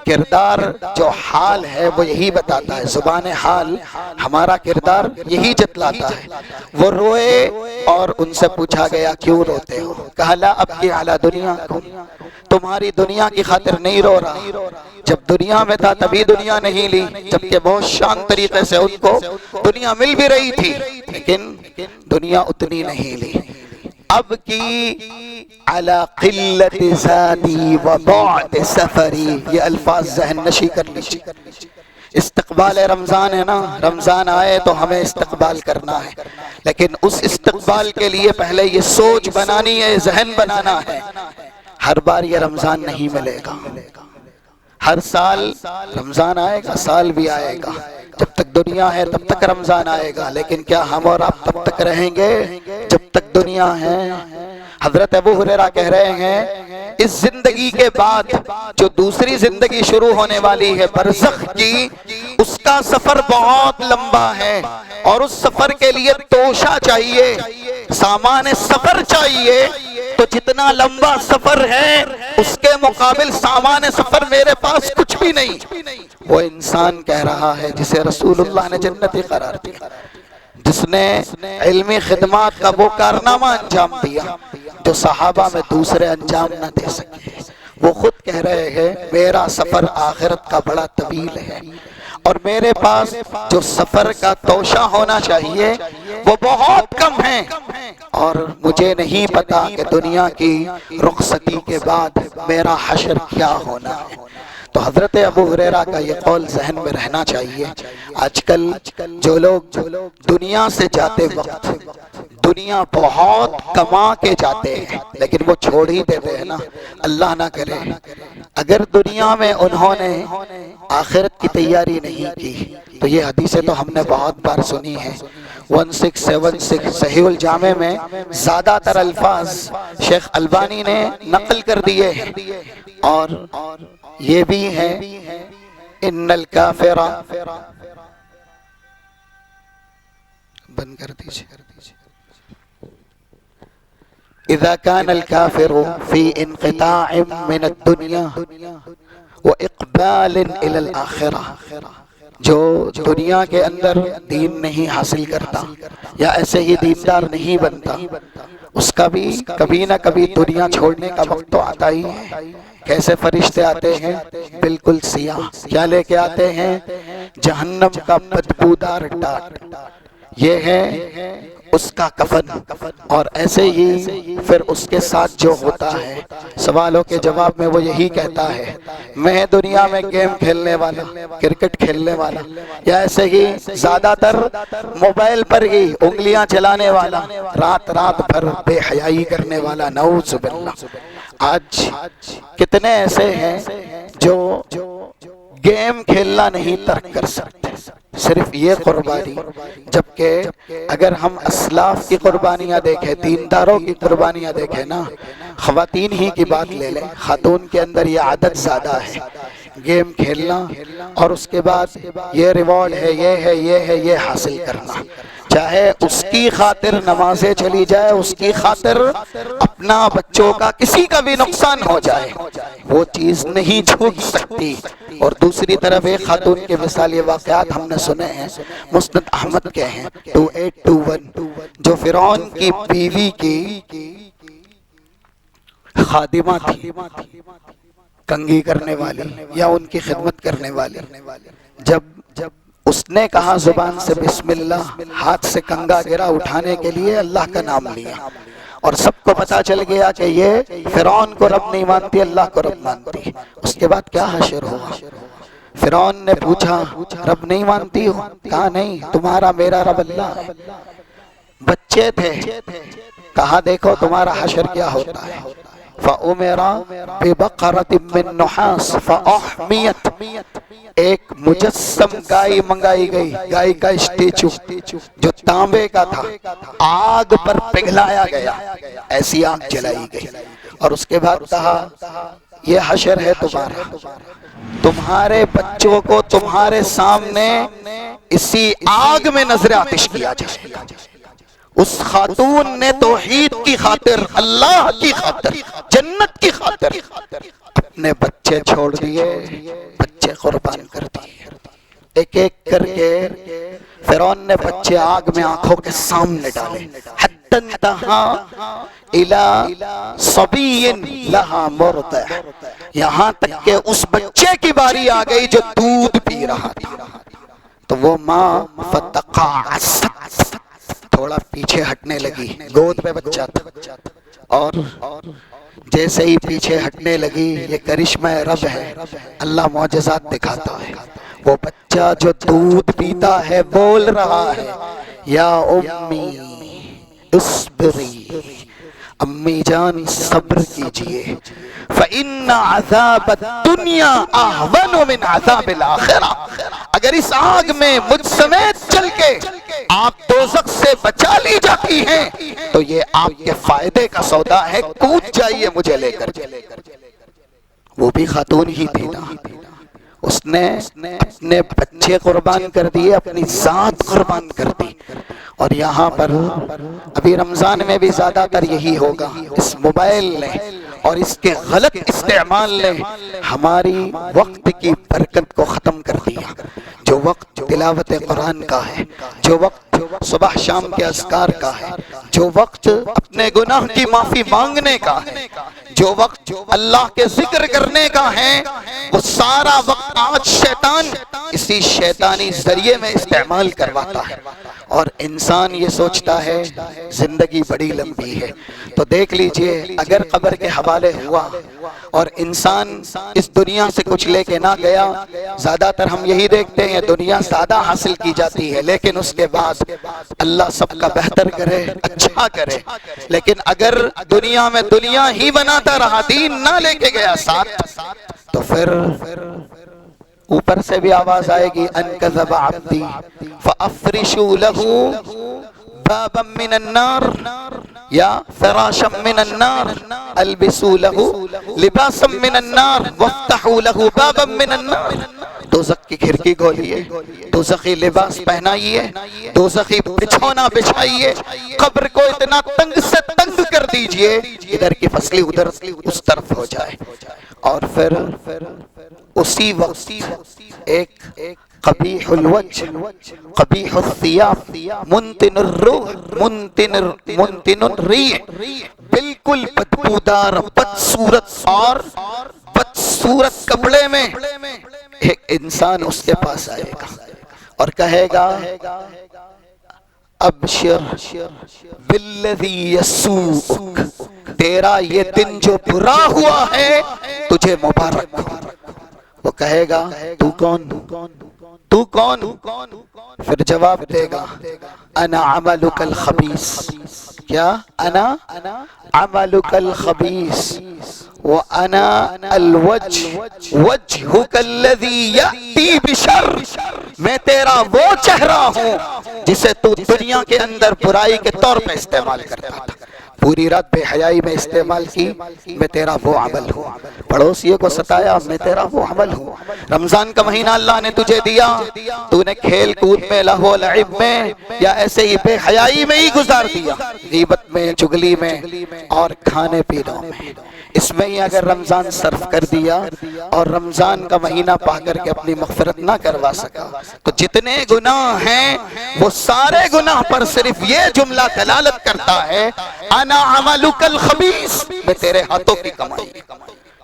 Speaker 1: کردار جو حال ہے وہ یہی بتاتا ہے، زبان حال ہمارا کردار یہی جتلاتا ہے۔ وہ روئے اور ان سے پوچھا گیا کیوں روتے ہو؟ کہا لا ابکی علی دنیاکم، تمہاری دنیا کی خاطر نہیں رو رہا، جب دنیا میں تھا تبھی دنیا نہیں لی، جبکہ بہت شان طریقے سے ان کو دنیا مل بھی رہی تھی، لیکن دنیا اتنی نہیں لی۔ اب کی علی قلت زادی و بعد سفری، یہ الفاظ ذہن نشی کر لیجیے۔ استقبال رمضان ہے نا، رمضان آئے تو ہمیں استقبال کرنا ہے، لیکن اس استقبال کے لیے پہلے یہ سوچ بنانی ہے، ذہن بنانا ہے۔ ہر بار یہ رمضان نہیں ملے گا، ہر سال رمضان آئے گا، سال بھی آئے گا، جب تک دنیا ہے تب تک رمضان آئے گا، لیکن کیا ہم اور آپ تب تک رہیں گے جب تک دنیا ہے؟ حضرت ابو ہریرہ کہہ رہے ہیں اس زندگی کے بعد جو دوسری زندگی شروع ہونے والی ہے برزخ کی، اس کا سفر بہت لمبا ہے، اور اس سفر کے لیے توشہ چاہیے، سامان سفر چاہیے۔ تو جتنا لمبا سفر ہے اس کے مقابل سامان سفر میرے پاس کچھ بھی نہیں۔ وہ انسان کہہ رہا ہے جسے رسول اللہ نے جنتی قرار دیا، جس نے علمی خدمات کا وہ کارنامہ انجام دیا جو صحابہ میں دوسرے انجام نہ دے سکے۔ وہ خود کہہ رہے ہیں میرا سفر آخرت کا بڑا طویل ہے، اور میرے پاس جو سفر کا توشہ ہونا چاہیے وہ بہت کم ہے، اور مجھے نہیں پتا کہ دنیا کی رخصتی کے بعد میرا حشر کیا ہونا ہے۔ تو حضرت ابو ہریرہ کا یہ قول ذہن میں رہنا چاہیے۔ آج کل جو لوگ دنیا سے جاتے وقت دنیا بہت کما کے جاتے ہیں لیکن وہ چھوڑ ہی دیتے ہیں نا، اللہ نہ کرے اگر دنیا میں انہوں نے آخرت کی تیاری نہیں کی تو یہ حدیثیں تو ہم نے بہت بار سنی ہیں۔ 1676 صحیح الجامع میں زیادہ تر الفاظ شیخ البانی نے نقل کر دیے ہیں، اور یہ بھی ہے ان الکافر، بند کر دیجئے، اذا كان الكافر في انقطاع من الدنيا واقبال الى الاخرة، جو دنیا کے اندر دین نہیں حاصل کرتا یا ایسے ہی دیندار نہیں بنتا، اس کا بھی کبھی نہ کبھی دنیا چھوڑنے کا وقت تو آتا ہی ہے۔ کیسے فرشتے آتے ہیں؟ بالکل سیاہ، کیا لے کے آتے ہیں؟ جہنم کا بدبودار ٹاٹ، یہ ہے اس کا کفن، اور ایسے ہی پھر اس کے ساتھ جو ہوتا ہے سوالوں کے جواب میں وہ یہی کہتا ہے میں دنیا میں گیم کھیلنے والا، کرکٹ کھیلنے والا، یا ایسے ہی زیادہ تر موبائل پر ہی انگلیاں چلانے والا، رات بھر بے حیائی کرنے والا، نعوذ باللہ۔ آج کتنے ایسے ہیں جو گیم کھیلنا نہیں ترک کر سکتے، صرف یہ قربانی، جبکہ اگر ہم اسلاف کی قربانیاں دیکھیں، دینداروں کی قربانیاں دیکھیں نا، خواتین ہی کی بات لے لیں، خاتون کے اندر یہ عادت زیادہ ہے گیم کھیلنا، اور اس کے بعد یہ ریوارڈ ہے، یہ حاصل کرنا، چاہے اس کی خاطر نمازیں چلی جائے، اس کی خاطر اپنا بچوں کا کسی کا بھی نقصان ہو جائے، وہ چیز نہیں چھوٹ سکتی۔ اور دوسری طرف ایک خاتون کے مثال یہ واقعات ہم نے سنے ہیں، مسند احمد کے ہیں 2821، جو فرعون کی بیوی کی خادمہ تھی، کنگھی کرنے والی یا ان کی خدمت کرنے والی، جب اس نے کہا زبان سے بسم اللہ، ہاتھ سے کنگا گرا، اٹھانے کے لیے اللہ کا نام لیا، اور سب کو پتا چل گیا کہ یہ فرعون کو رب نہیں مانتی، اللہ کو رب مانتی۔ اس کے بعد کیا حشر ہوا؟ فرعون نے پوچھا رب نہیں مانتی ہو؟ کہا نہیں، تمہارا میرا رب اللہ ہے۔ بچے تھے، کہا دیکھو تمہارا حشر کیا ہوتا ہے۔ فَأُمِرَ بِبَقَرَةٍ مِّن نُحَاسٍ فَأُحْمِيَتْ، ایک مجسم گائے منگائی گئی، گائے کا اسٹیچو جو تانبے کا تھا، آگ پر پگھلایا گیا، ایسی آگ جلائی گئی، اور اس کے بعد کہا یہ حشر ہے تمہارا، تمہارے بچوں کو تمہارے سامنے اسی آگ میں نظر آتش کیا جائے گا۔ اس خاتون نے توحید کی خاطر، اللہ کی خاطر، جنت کی خاطر اپنے بچے چھوڑ دیے، بچے قربان کر دیے، ایک ایک کر کے فرعون نے بچے آگ میں آنکھوں کے سامنے ڈالے، حتی انتہا الی صبی لہا مرضع، یہاں تک کہ اس بچے کی باری آ گئی جو دودھ پی رہا تھا، تو وہ ماں فتقاعست، تھوڑا پیچھے ہٹنے لگی، گود میں بچہ تھا، اور جیسے ہی پیچھے ہٹنے لگی، یہ کرشمہ رب ہے، اللہ معجزات دکھاتا ہے، وہ بچہ جو دودھ پیتا ہے بول رہا ہے یا امی اصبری، امی جان صبر کیجئے، فَإِنَّ عَذَابَ الدُّنْيَا أَهْوَنُ مِنْ عَذَابِ الْآخِرَةِ، اگر اس آگ میں مجھ سمیت چل کے آپ دوزخ سے بچا لی جاتی ہیں تو یہ آپ کے فائدے کا سودا ہے، کود جائیے مجھے لے کر۔ وہ بھی خاتون ہی تھی نا، اس نے اپنے بچے قربان کر دیے، اپنی ذات قربان کر دی۔ اور یہاں پر ابھی رمضان میں بھی زیادہ تر یہی ہوگا، اس موبائل نے اور اس کے غلط استعمال نے ہماری وقت کی برکت کو ختم کر دیا۔ جو وقت تلاوت قرآن کا ہے، جو وقت صبح شام کے اذکار کا ہے، جو وقت اپنے گناہ کی معافی مانگنے کا ہے، جو وقت اللہ کے ذکر کرنے کا ہے، وہ سارا وقت آج شیطان اسی شیطانی ذریعے میں استعمال کرواتا ہے، اور انسان یہ سوچتا ہے زندگی بڑی لمبی ہے۔ تو دیکھ لیجئے اگر قبر کے حوالے ہوا اور انسان اس دنیا سے کچھ لے کے نہ گیا، زیادہ تر ہم یہی دیکھتے ہیں دنیا زیادہ حاصل کی جاتی ہے، لیکن اس کے بعد اللہ سب کا بہتر کرے، اچھا کرے، لیکن اگر دنیا میں دنیا ہی بناتا رہا، دین نہ لے کے گیا ساتھ، تو پھر اوپر سے بھی آواز آئے گی ان کذب عبدی فافرشوا له بابا من النار یا فراشا من النار البسوا له لباسا من النار وافتحوا له بابا من النار، دوزخ کی کھڑکی کھولیے، دوزخی لباس پہنائیے، دوزخی بچھونا بچھائیے، قبر کو اتنا تنگ سے تنگ کر دیجئے ادھر کی فصلی ادھر اس طرف ہو جائے، اور پھر اسی وقت ایک قبیح الوجہ، قبیح الثیاب، منتن الروح، منتن الریح، بالکل بدبودار، بدصورت اور بدصورت کپڑے میں ایک انسان اس کے پاس آئے گا اور کہے گا ابشر بالذی یسوءک، تیرا یہ دن جو برا ہوا ہے تجھے مبارک ہو۔ وہ کہے گا تو کون؟ تو کون؟ پھر جواب دے گا انا عملک الخبیث، کیا؟ انا عملک الخبیث وانا الوجہ وجہک الذی یأتی بشر، میں تیرا وہ چہرہ ہوں جسے تو دنیا کے اندر برائی کے طور پہ استعمال کرتا تھا، پوری رات بے حیائی میں استعمال کی، میں تیرا وہ عمل ہوں، پڑوسیوں کو ستایا، میں تیرا وہ عمل ہوں، رمضان کا مہینہ اللہ نے تجھے دیا، تو نے کھیل کود میں، لہو و لعب میں یا ایسے ہی بے حیائی میں ہی گزار دیا، غیبت میں، چگلی میں اور کھانے پینوں میں، اس میں ہی اگر رمضان صرف کر دیا اور رمضان کا مہینہ پا کر کے اپنی مغفرت نہ کروا سکا، تو جتنے گناہ ہیں وہ سارے گناہ پر صرف یہ جملہ دلالت کرتا ہے انا عملک الخبیث، میں تیرے ہاتھوں کی کمائی،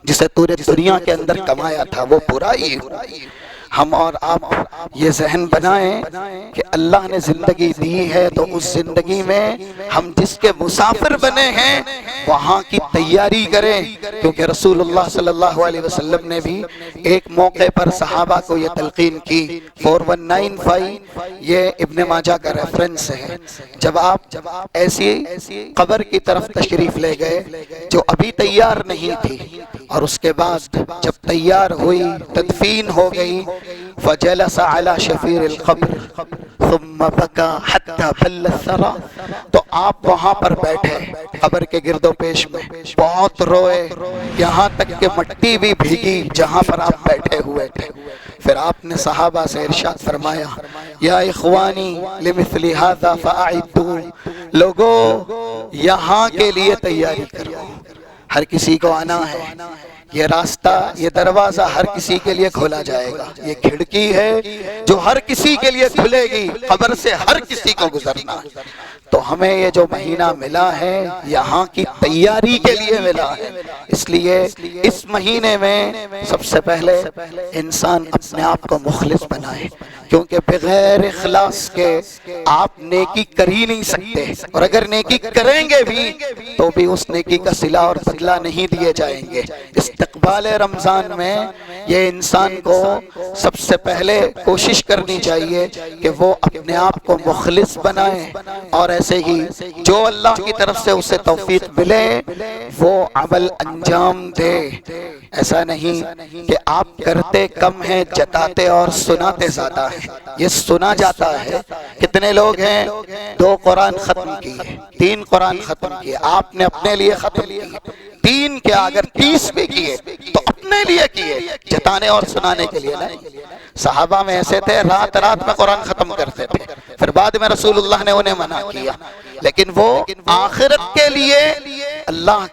Speaker 1: جسے تو نے دنیا کے اندر کمایا تھا وہ برائی ہوئی۔ ہم اور آپ یہ ذہن بنائیں کہ اللہ نے زندگی دی ہے تو اس زندگی میں ہم جس کے مسافر بنے ہیں وہاں کی تیاری کریں، کیونکہ رسول اللہ صلی اللہ علیہ وسلم نے بھی ایک موقع پر صحابہ کو یہ تلقین کی۔ 4195 یہ ابن ماجہ کا ریفرنس ہے۔ جب آپ ایسی قبر کی طرف تشریف لے گئے جو ابھی تیار نہیں تھی، اور اس کے بعد جب تیار ہوئی، تدفین ہو گئی، فجلس على شفیر القبر ثم بكى حتى بل الثرى، تو آپ وہاں پر بیٹھے قبر کے گرد و پیش میں، بہت روئے، یہاں تک کہ مٹی بھی بھیگی جہاں پر آپ بیٹھے ہوئے تھے۔ پھر آپ نے صحابہ سے ارشاد فرمایا، یا اخوانی لمثل هذا فاعدوا، لوگو یہاں کے لیے تیاری کرو، ہر کسی کو آنا ہے، یہ راستہ، یہ دروازہ ہر کسی کے لیے کھولا جائے گا، یہ کھڑکی ہے جو ہر کسی کے لیے کھلے گی، قبر سے ہر کسی کو گزرنا ہے۔ تو ہمیں یہ جو مہینہ ملا ہے یہاں کی تیاری کے لیے ملا ہے، اس لیے اس مہینے میں سب سے پہلے انسان اپنے آپ کو مخلص بنائے، کیونکہ بغیر اخلاص کے آپ نیکی کر ہی نہیں سکتے، اور اگر نیکی کریں گے بھی تو بھی اس نیکی کا صلہ اور بدلہ نہیں دیے جائیں گے۔ استقبال رمضان میں یہ انسان کو سب سے پہلے کوشش کرنی چاہیے کہ وہ اپنے آپ کو مخلص بنائے، اور ایسے ہی جو اللہ کی طرف سے اسے توفیق ملے وہ عمل انجام دے۔ ایسا نہیں کہ آپ کرتے کم ہیں جتاتے اور سناتے زیادہ ہیں، یہ سنا جاتا ہے۔ کتنے لوگ ہیں 2 قرآن ختم کیے، 3 قرآن ختم کیے، آپ نے اپنے لیے ختم کیے، 3 کیا اگر 30 بھی کیے تو اپنے لیے کیے، جتانے اور سنانے کے لیے نہیں۔ صحابہ میں ایسے تھے رات رات میں قرآن ختم کرتے تھے، پھر بعد میں رسول اللہ نے انہیں منع کیا، لیکن وہ آخرت کے لیے اللہ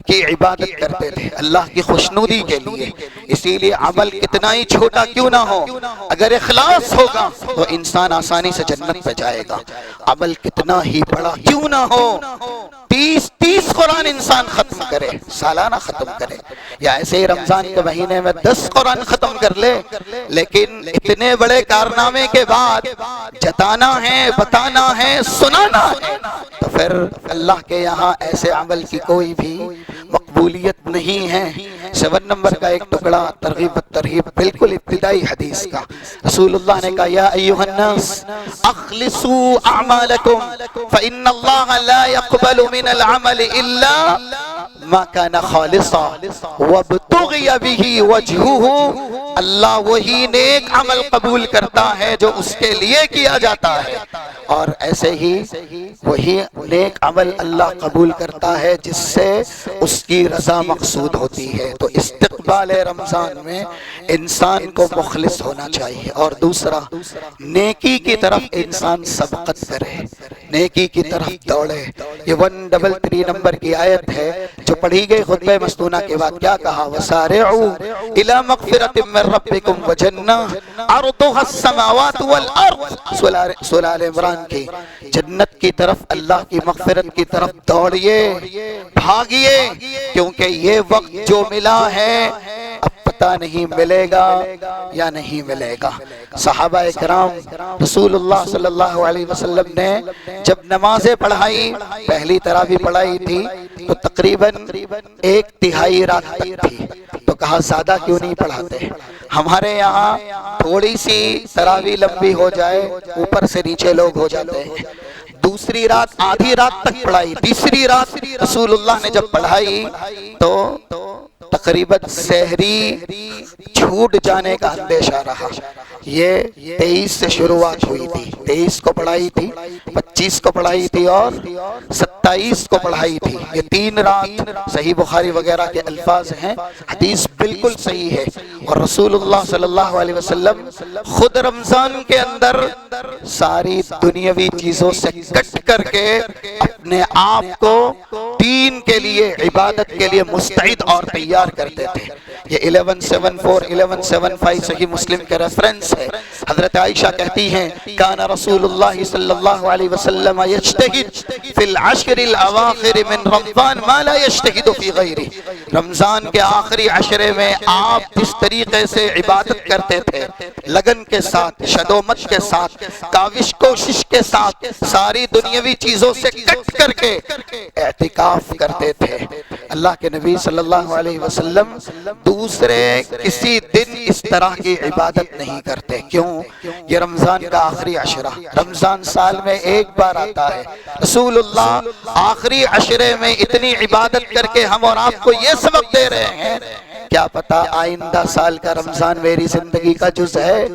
Speaker 1: کی عبادت کرتے تھے، اللہ کی خوشنودی کے لیے۔ اسی لیے عمل کتنا ہی چھوٹا کیوں نہ ہو، اگر اخلاص ہوگا تو انسان آسانی سے جنت پہ جائے گا، عمل کتنا ہی بڑا کیوں نہ ہو۔ 30 قرآن انسان ختم کرے، سالانہ ختم کرے، یا ایسے ہی رمضان کے مہینے میں 10 قرآن ختم کر لے، لیکن اتنے بڑے کارنامے کے بعد جتانا ہے، بتانا ہے، سنانا ہے، تو پھر اللہ کے یہاں ایسے عمل کی کوئی بھی مقبولیت نہیں ہے۔ 7 نمبر کا ایک ٹکڑا ترغیب الترہیب بالکل ابتدائی حدیث کا، رسول اللہ نے کہا یا ایھا الناس اخلصوا اعمالکم فإن اللہ لا يقبل من العمل الا ما كان خالصا وابتغي به وجهه، اللہ وہی نیک عمل قبول کرتا ہے جو اس کے لیے کیا جاتا ہے، اور ایسے ہی وہی نیک عمل اللہ قبول کرتا ہے جس سے اس کی رضا مقصود ہوتی ہے۔ تو استقبال رمضان میں انسان کو مخلص ہونا چاہیے، اور دوسرا نیکی کی طرف انسان سبقت کرے، نیکی کی طرف دوڑے۔ یہ 133 نمبر کی آیت ہے جو پڑھی گئی خطبہ مستونہ کے بعد، کیا کہا؟ وَسَارِعُوا إِلَى مَغْفِرَةٍ مِّن رَبِّكُمْ وَجَنَّةٍ عَرْضُهَا السَّمَاوَاتُ وَالْأَرْضُ، سورہ آل عمران کی جنت کی طرف، اللہ کی مغفرت کی طرف دوڑیے، بھاگیے، کیونکہ یہ وقت جو ملا ہے اب پتہ نہیں ملے گا یا نہیں ملے گا۔ صحابہ کرام رسول اللہ صلی اللہ علیہ وسلم نے جب نمازیں پڑھائی، پہلی تراویح پڑھائی تھی تو تقریباً 1/3 رات تک تھی، تو کہا زیادہ کیوں نہیں پڑھاتے؟ ہمارے یہاں تھوڑی سی تراویح لمبی ہو جائے اوپر سے نیچے لوگ ہو جاتے ہیں، دوسری رات آدھی رات تک پڑھائی، تیسری رات رسول اللہ نے جب پڑھائی تو تقریباً سحری چھوٹ جانے کا اندیشہ رہا۔ یہ 23 سے شروعات ہوئی تھی، 23 کو پڑھائی تھی، 25 کو پڑھائی تھی اور 27 کو پڑھائی تھی، یہ 3 رات۔ صحیح بخاری وغیرہ کے الفاظ ہیں، حدیث بالکل صحیح ہے، اور رسول اللہ صلی اللہ علیہ وسلم خود رمضان کے اندر ساری دنیاوی چیزوں سے کٹ کر کے اپنے آپ کو دین کے لیے، عبادت کے لیے مستعد اور تیار کرتے تھے۔ یہ 1174 1175 صحیح مسلم کے ریفرنس ہے۔ حضرت عائشہ کہتی ہیں کان رسول اللہ صلی اللہ علیہ وسلم یجتہد فی العشر الاواخر من رمضان ما لا یجتہد فی غیرہ۔ رمضان کے آخری عشرے میں آپ جس طریقے سے عبادت کرتے تھے، لگن کے ساتھ، شدومت کے ساتھ، کاوش کوشش کے ساتھ، ساری دنیاوی چیزوں سے کٹ کر کے اعتکاف کرتے تھے۔ اللہ کے نبی صلی اللہ علیہ وسلم دوسرے کسی دن اس طرح کی عبادت نہیں کرتے۔ کیوں؟ یہ رمضان کا آخری عشرہ، رمضان سال میں ایک بار آتا ہے۔ رسول اللہ آخری عشرے میں اتنی عبادت کر کے ہم اور آپ کو یہ سبق دے رہے ہیں، کیا پتا آئندہ سال کا رمضان میری زندگی کا جز ہے،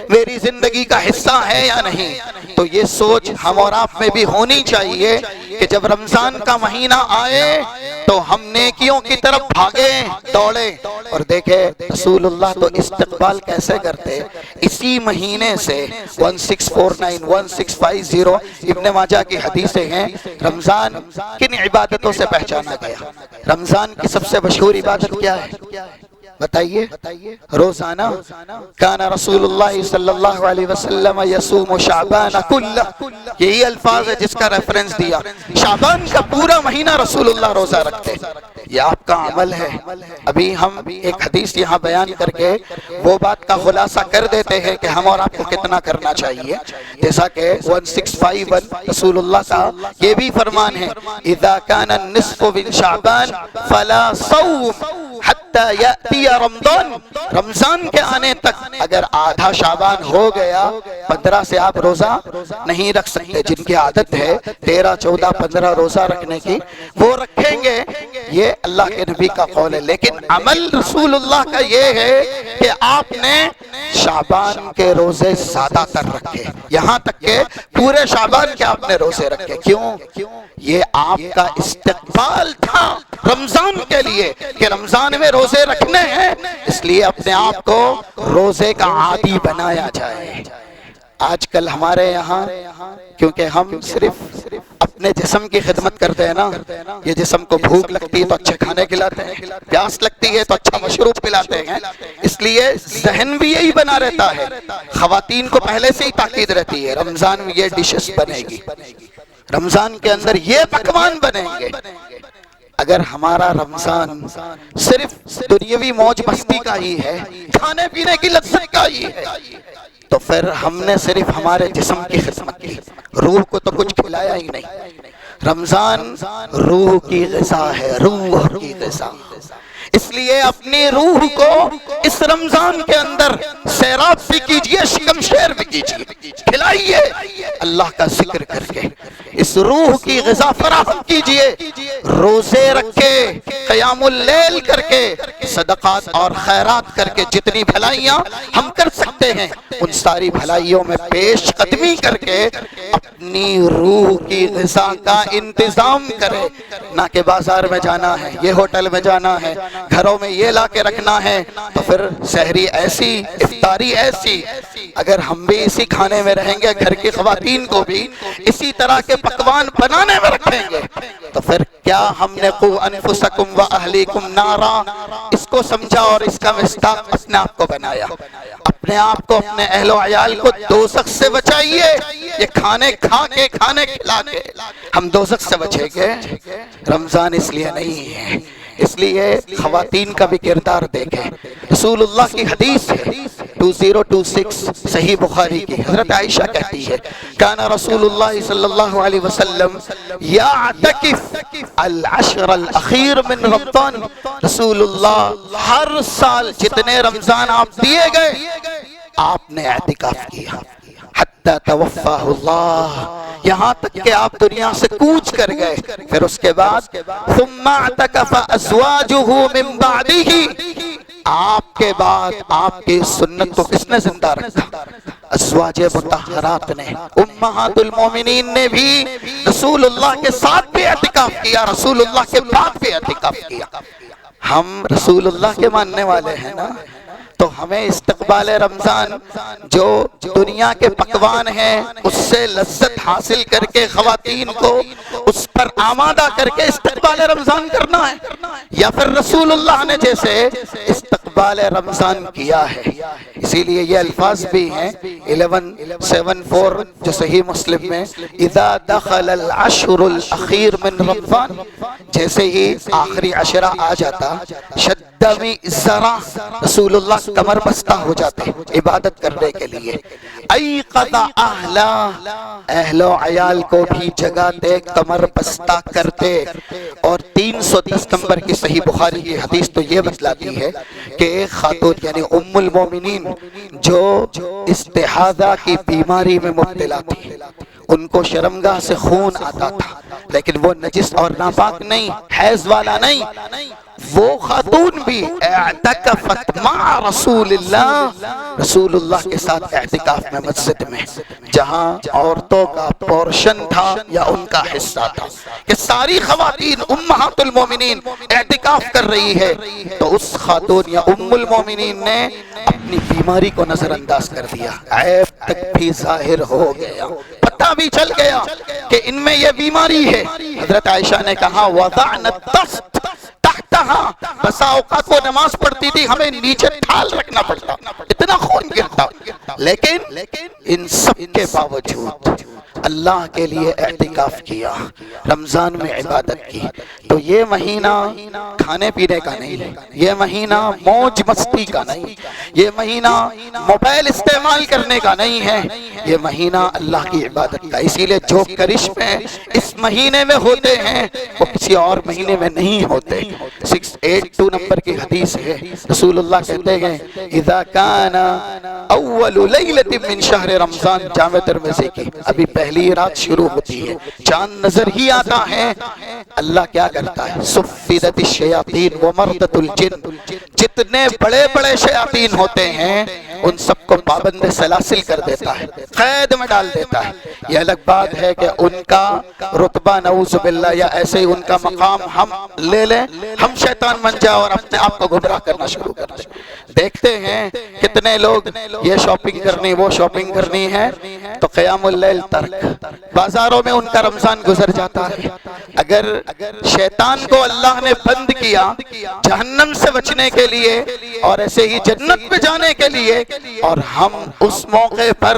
Speaker 1: میری زندگی کا حصہ ہے یا نہیں۔ تو یہ سوچ ہم اور آپ میں بھی ہونی چاہیے کہ جب رمضان کا مہینہ آئے تو ہم نیکیوں کی طرف بھاگے، دوڑے۔ اور دیکھیں رسول اللہ تو استقبال کیسے کرتے، اسی مہینے سے 1649 1650 ابن ماجہ کی حدیثیں ہیں۔ رمضان کن عبادتوں سے پہچانا گیا؟ رمضان کی سب سے مشہور عبادت کیا ہے بتائیے؟ روزانہ۔ کان رسول اللہ صلی اللہ علیہ وسلم یصوم شعبان کلہ، یہی الفاظ ہے جس کا ریفرنس دیا۔ شعبان کا پورا مہینہ رسول اللہ روزہ رکھتے، یہ آپ کا عمل ہے۔ ابھی ہم ایک حدیث یہاں بیان کر کے وہ بات کا خلاصہ کر دیتے ہیں کہ ہم اور آپ کو کتنا کرنا چاہیے۔ جیسا کہ 1651 رسول اللہ کا یہ بھی فرمان ہے اذا کان النصف من شعبان فلا صوم حتی یأتی رمضان، رمضان کے آنے تک اگر آدھا شعبان ہو گیا 15 سے آپ روزہ نہیں رکھ سکتے۔ جن کی عادت ہے 13 14 15 روزہ رکھنے کی وہ رکھیں گے، یہ اللہ کے نبی کا قول ہے۔ لیکن عمل رسول اللہ کا یہ ہے کہ آپ نے شعبان کے روزے زیادہ تر رکھے، یہاں تک کہ پورے شعبان کے آپ نے روزے رکھے۔ کیوں؟ یہ آپ کا استقبال تھا رمضان کے لیے کہ رمضان میں روزے رکھنے ہیں، اس لیے اپنے آپ کو روزے کا عادی بنایا جائے۔ آج کل ہمارے یہاں کیونکہ ہم صرف اپنے جسم کی خدمت کرتے ہیں نا، یہ جسم کو بھوک لگتی ہے تو اچھے کھانے کھلاتے ہیں، پیاس لگتی ہے تو اچھا مشروب پلاتے ہیں، اس لیے ذہن بھی یہی بنا رہتا ہے۔ خواتین کو پہلے سے ہی تاکید رہتی ہے رمضان میں یہ ڈشز بنے گی، رمضان کے اندر یہ پکوان بنیں گے۔ اگر ہمارا رمضان صرف دنیاوی موج مستی کا ہی ہے، کھانے پینے کی لذت کا ہی ہے، تو پھر ہم نے صرف ہمارے جسم کی خدمت کی، روح کو تو کچھ کھلایا ہی نہیں۔ رمضان روح کی غذا ہے، روح کی غذا۔ اس لیے اپنی روح کو اس رمضان کے اندر سیراب بھی کیجئے، شکم شیر بھی کیجئے، کھلائیے اللہ کا ذکر کر کے، اس روح کی غذا فراہم کیجئے، روزے رکھ کے، قیام اللیل کر کے، صدقات اور خیرات کر کے جتنی بھلائیاں ہم کر سکتے ہیں ان ساری بھلائیوں میں پیش قدمی کر کے اپنی روح کی غذا کا انتظام کرے۔ نہ کہ بازار میں جانا ہے، یہ ہوٹل میں جانا ہے، گھروں میں یہ لا کے رکھنا ہے، تو پھر سحری ایسی، افطاری ایسی۔ اگر ہم بھی اسی کھانے میں رہیں گے، گھر کی خواتین کو بھی اسی طرح کے پکوان بنانے میں رکھیں گے، تو پھر کیا ہم نے قو انفسکم و اہلیکم نارا اس کو سمجھا اور اس کا مصداق اپنے آپ کو بنایا۔ اپنے آپ کو، اپنے اہل و عیال کو دوزخ سے بچائیے۔ یہ کھانے کھا کے، کھانے کھلا کے ہم دوزخ سے بچیں گے؟ رمضان اس لیے نہیں ہے۔ اس لیے خواتین کا بھی کردار دیکھیں۔ رسول اللہ کی حدیث ہے 2026 صحیح بخاری کی، حضرت عائشہ کہتی ہے کان رسول اللہ صلی اللہ علیہ وسلم یعتکف العشر الاخیر من رمضان، رسول اللہ ہر سال جتنے رمضان آپ دیے گئے آپ نے اعتکاف کیا، حتی توفاہ اللہ، یہاں تک کہ آپ دنیا سے کوچ کر گئے۔ پھر اس کے بعد ثم اعتکف ازواجہ من بعدہ، آپ کے بعد آپ کی سنت کو کس نے زندہ رکھا؟ ازواج مطہرات نے، امہات المومنین نے بھی رسول اللہ کے ساتھ بھی اعتکاف کیا، رسول اللہ کے بعد بھی اعتکاف کیا۔ ہم رسول اللہ کے ماننے والے ہیں نا، تو ہمیں استقبال رمضان جو دنیا کے پکوان ہیں اس سے لذت حاصل کر کے خواتین کو اس پر آمادہ کر کے استقبال رمضان کرنا ہے، یا پھر رسول اللہ نے جیسے استقبال رمضان کیا ہے؟ اسی لیے یہ الفاظ بھی ہیں 1174 جو صحیح مسلم میں، اذا دخل العشر الاخیر من رمضان، جیسے ہی آخری عشرہ آ جاتا شدمی ذرا، رسول اللہ کمر بستہ ہو جاتے عبادت کرنے کے لیے، ایقظ اہلا، اہل و عیال کو بھی جگاتے کمر بستہ کرتے۔ اور 310 نمبر کی صحیح بخاری کی حدیث تو یہ بتلاتی ہے کہ ایک خاتون یعنی ام المومنین جو استحاضہ کی بیماری میں مبتلا تھی، ان کو شرمگاہ سے خون آتا تھا لیکن وہ نجس اور ناپاک نہیں، حیض والا نہیں، وہ خاتون بھی اعتکفت مع رسول اللہ، رسول اللہ کے ساتھ اعتکاف میں مسجد میں، جہاں عورتوں کا پورشن تھا یا ان کا حصہ تھا کہ ساری خواتین امہات المومنین اعتکاف کر رہی ہے، تو اس خاتون یا ام المومنین نے اپنی بیماری کو نظر انداز کر دیا، عیب تک بھی ظاہر ہو گیا، پتہ بھی چل گیا کہ ان میں یہ بیماری ہے۔ حضرت عائشہ نے کہا وضعن الطست تحتہا، بسا اوقات وہ نماز پڑھتی تھی ہمیں نیچے ٹھال رکھنا پڑتا، اتنا خون گرتا، لیکن ان سب کے باوجود اللہ کے لیے اعتکاف کیا، رمضان میں عبادت کی۔ تو یہ مہینہ کھانے پینے کا نہیں، یہ مہینہ موج مستی کا نہیں، یہ مہینہ موبائل استعمال کرنے کا نہیں ہے، یہ مہینہ اللہ کی عبادت کا۔ اسی لیے جو کرشمے اس مہینے میں ہوتے ہیں وہ کسی اور مہینے میں نہیں ہوتے۔ 682 نمبر کی حدیث ہے، رسول اللہ کہتے ہیں اذا کان اول لیلۃ من شہر رمضان، جامع ترمذی کی، ابھی پہلی رات شروع ہوتی ہے، چاند نظر ہی آتا ہے، اللہ کیا کرتا ہے؟ صفدت الشیاطین ومردت الجن، جتنے بڑے بڑے شیاطین ہوتے ہیں ان سب کو پابند سلاسل کر دیتا ہے، قید میں ڈال دیتا ہے۔ یہ الگ بات ہے کہ ان کا رتبہ نعوذ باللہ یا ایسے ہی ان کا مقام ہم لے لیں، ہم شیطان بن جائے اور اپنے آپ کو گمراہ کرنا شروع کر دیں۔ دیکھتے ہیں کتنے لوگ یہ شاپنگ کرنی وہ شاپنگ کرنی ہے تو قیام اللیل ترک، بازاروں میں ان کا رمضان گزر جاتا ہے۔ اگر شیطان کو اللہ نے بند کیا جہنم سے بچنے کے لیے اور ایسے ہی جنت میں جانے کے لیے، اور ہم اس موقع پر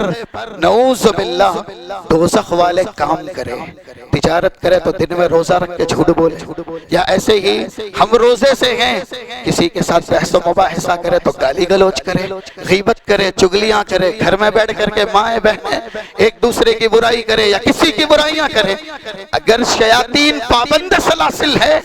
Speaker 1: نعوذ باللہ دوزخ والے کام کریں، تجارت کرے تو دن میں روزہ رکھ کے جھوٹ بولے، یا ایسے ہی ہم روزے سے ہیں کسی کے ساتھ بحث و مباحثہ کرے تو گالی گلوچ کرے، غیبت کرے، چگلیاں کرے، گھر میں بیٹھ کر کے مائیں بہنیں ایک دوسرے کی برائی کرے یا کسی کی برائیاں کرے۔ اگر شیاطین پابند سلاسل ہے،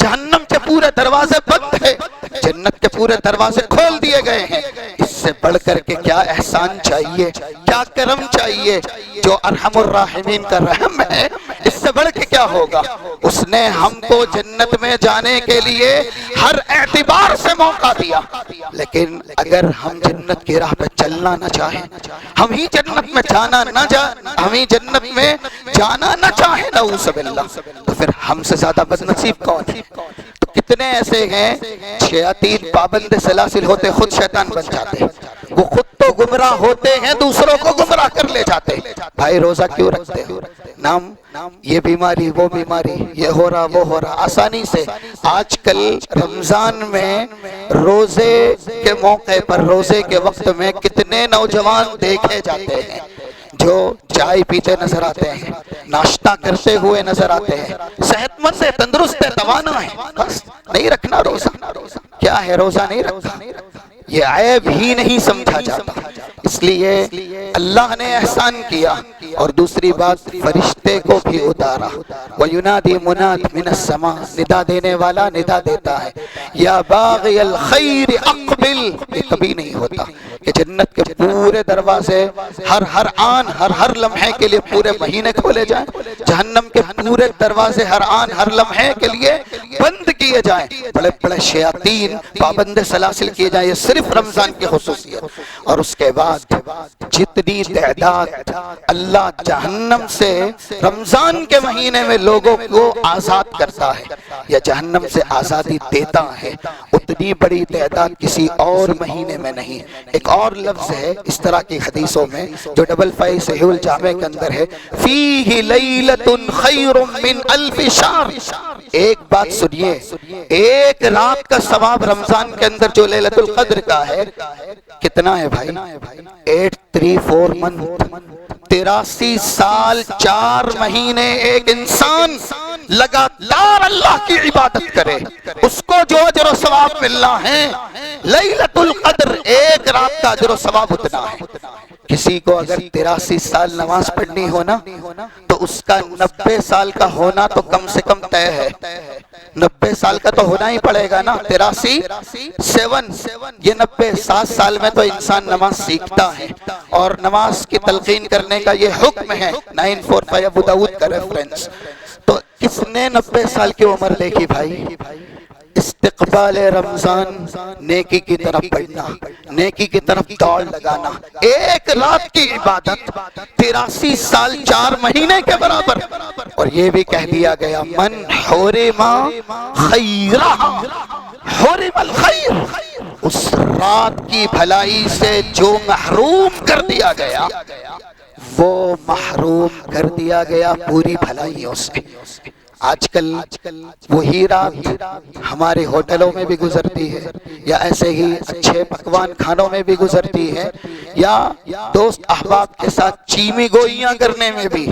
Speaker 1: جہنم کے پورے دروازے بند ہے، جنت کے پورے دروازے کھول دیے گئے ہیں، اس سے بڑھ کر کے کیا احسان چاہیے، کیا کرم چاہیے؟ جو ارحم الراحمین کا رحم ہے، اس سے بڑھ کے کیا ہوگا؟ اس نے ہم کو جنت میں جانے کے لیے ہر اعتبار سے موقع دیا، لیکن اگر ہم جنت کی راہ پہ چلنا نہ چاہیں، ہم ہی جنت میں جانا نہ چاہیں نعوذ باللہ، تو پھر ہم سے زیادہ بدنصیب کون ہے؟ تو کتنے ایسے ہیں شیاطین پابند سلاسل ہوتے خود شیطان بن جاتے ہیں، وہ خود تو گمراہ ہوتے ہیں دوسروں کو گمراہ کر لے جاتے ہیں۔ بھائی روزہ کیوں رکھتے ہو؟ نام یہ بیماری وہ بیماری، یہ ہو رہا وہ ہو رہا، آسانی سے آج کل رمضان میں روزے کے موقع پر، روزے کے وقت میں کتنے نوجوان دیکھے جاتے ہیں جو چائے پیتے نظر آتے ہیں، ناشتہ کرتے ہوئے نظر آتے ہیں، صحت مند ہے، تندرست ہے، توانا ہے، بس نہیں رکھنا روزہ۔ کیا ہے روزہ نہیں رکھنا؟ یہ عیب ہی نہیں سمجھا جاتا، اس لیے اللہ نے احسان کیا۔ اور دوسری بات، فرشتے کو بھی اتارا، وَيُنَادِي مُنَادٍ مِّنَ السَّمَاءِ، ندا دینے والا ندا دیتا ہے، یا باغی الخیر اقبل۔ یہ کبھی نہیں ہوتا کہ جنت کے پورے دروازے ہر آن ہر لمحے کے لیے پورے مہینے کھولے جائیں، جہنم کے پورے دروازے ہر آن ہر لمحے کے لیے بند کیے جائیں، بڑے بڑے شیاطین پابند سلاسل کیے جائیں۔ یہ صرف رمضان کی خصوصیت۔ اور اس کے بعد جتنی تعداد اللہ اللہ جہنم سے رمضان کے مہینے میں لوگوں کو آزاد کرتا ہے یا جہنم سے آزادی دیتا ہے، اتنی بڑی تعداد کسی اور مہینے میں نہیں۔ ایک اور لفظ ہے اس طرح کی حدیثوں میں جو 55 صحیح الجامع کے اندر ہے، فیہ لیلۃ خیر من الف شہر۔ ایک بات سنیے، ایک رات کا ثواب رمضان کے اندر جو لیلۃ القدر کا ہے کتنا ہے بھائی؟ 834 منتھ، 83 سال 4 مہینے ایک انسان لگاتار اللہ کی عبادت کرے، اس کو جو اجر و ثواب ملنا ہے لیلۃ القدر ایک رات کا اجر و ثواب اتنا ہے۔ کسی کو اگر 83 سال نماز پڑھنی ہو نا تو اس کا 90 سال کا ہونا تو کم سے کم طے ہے، 90 سال کا تو ہونا ہی پڑے گا نا۔ 83 7 یہ 90 7 سال میں تو انسان نماز سیکھتا ہے، اور نماز کی تلقین کرنے کا یہ حکم ہے 945 ابو داؤد کا ریفرنس۔ تو کس نے 90 سال کی عمر دیکھی بھائی؟ استقبال رمضان، نیکی کی طرف بڑھنا، نیکی کی طرف دوڑ لگانا، ایک رات کی عبادت 83 سال 4 مہینے کے برابر۔ اور یہ بھی کہہ دیا گیا من حرم خیرہ، حرم الخیر، اس رات کی بھلائی سے جو محروم کر دیا گیا وہ محروم کر دیا گیا پوری بھلائیوں سے۔ آج کل وہی رات ہمارے ہوٹلوں میں بھی گزرتی ہے، یا ایسے ہی اچھے پکوان کھانوں میں بھی گزرتی ہے، یا دوست احباب کے ساتھ چیمی گوئیاں کرنے میں بھی،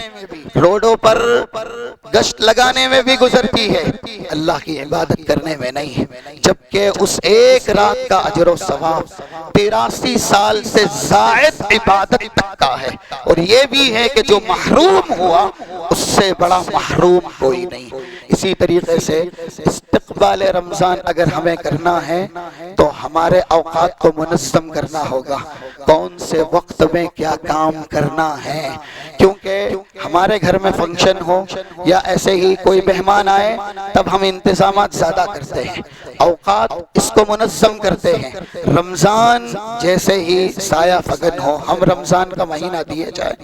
Speaker 1: روڈوں پر گشت لگانے میں بھی گزرتی ہے، اللہ کی عبادت کرنے میں نہیں۔ جبکہ اس ایک رات کا اجر و ثواب 83 سال سے زائد عبادت تک کا ہے۔ اور یہ بھی ہے کہ جو محروم ہوا اس سے بڑا محروم کوئی نہیں۔ اسی طریقے سے استقبال رمضان اگر ہمیں کرنا ہے تو ہمارے اوقات کو منظم کرنا ہوگا، کون سے وقت میں کیا کام کرنا ہے، کیونکہ ہمارے گھر میں فنکشن ہو یا ایسے ہی کوئی مہمان آئے تب ہم انتظامات زیادہ کرتے ہیں، اوقات اس کو منظم کرتے ہیں۔ رمضان جیسے ہی سایہ فگن ہو، ہم رمضان کا مہینہ دیے جائے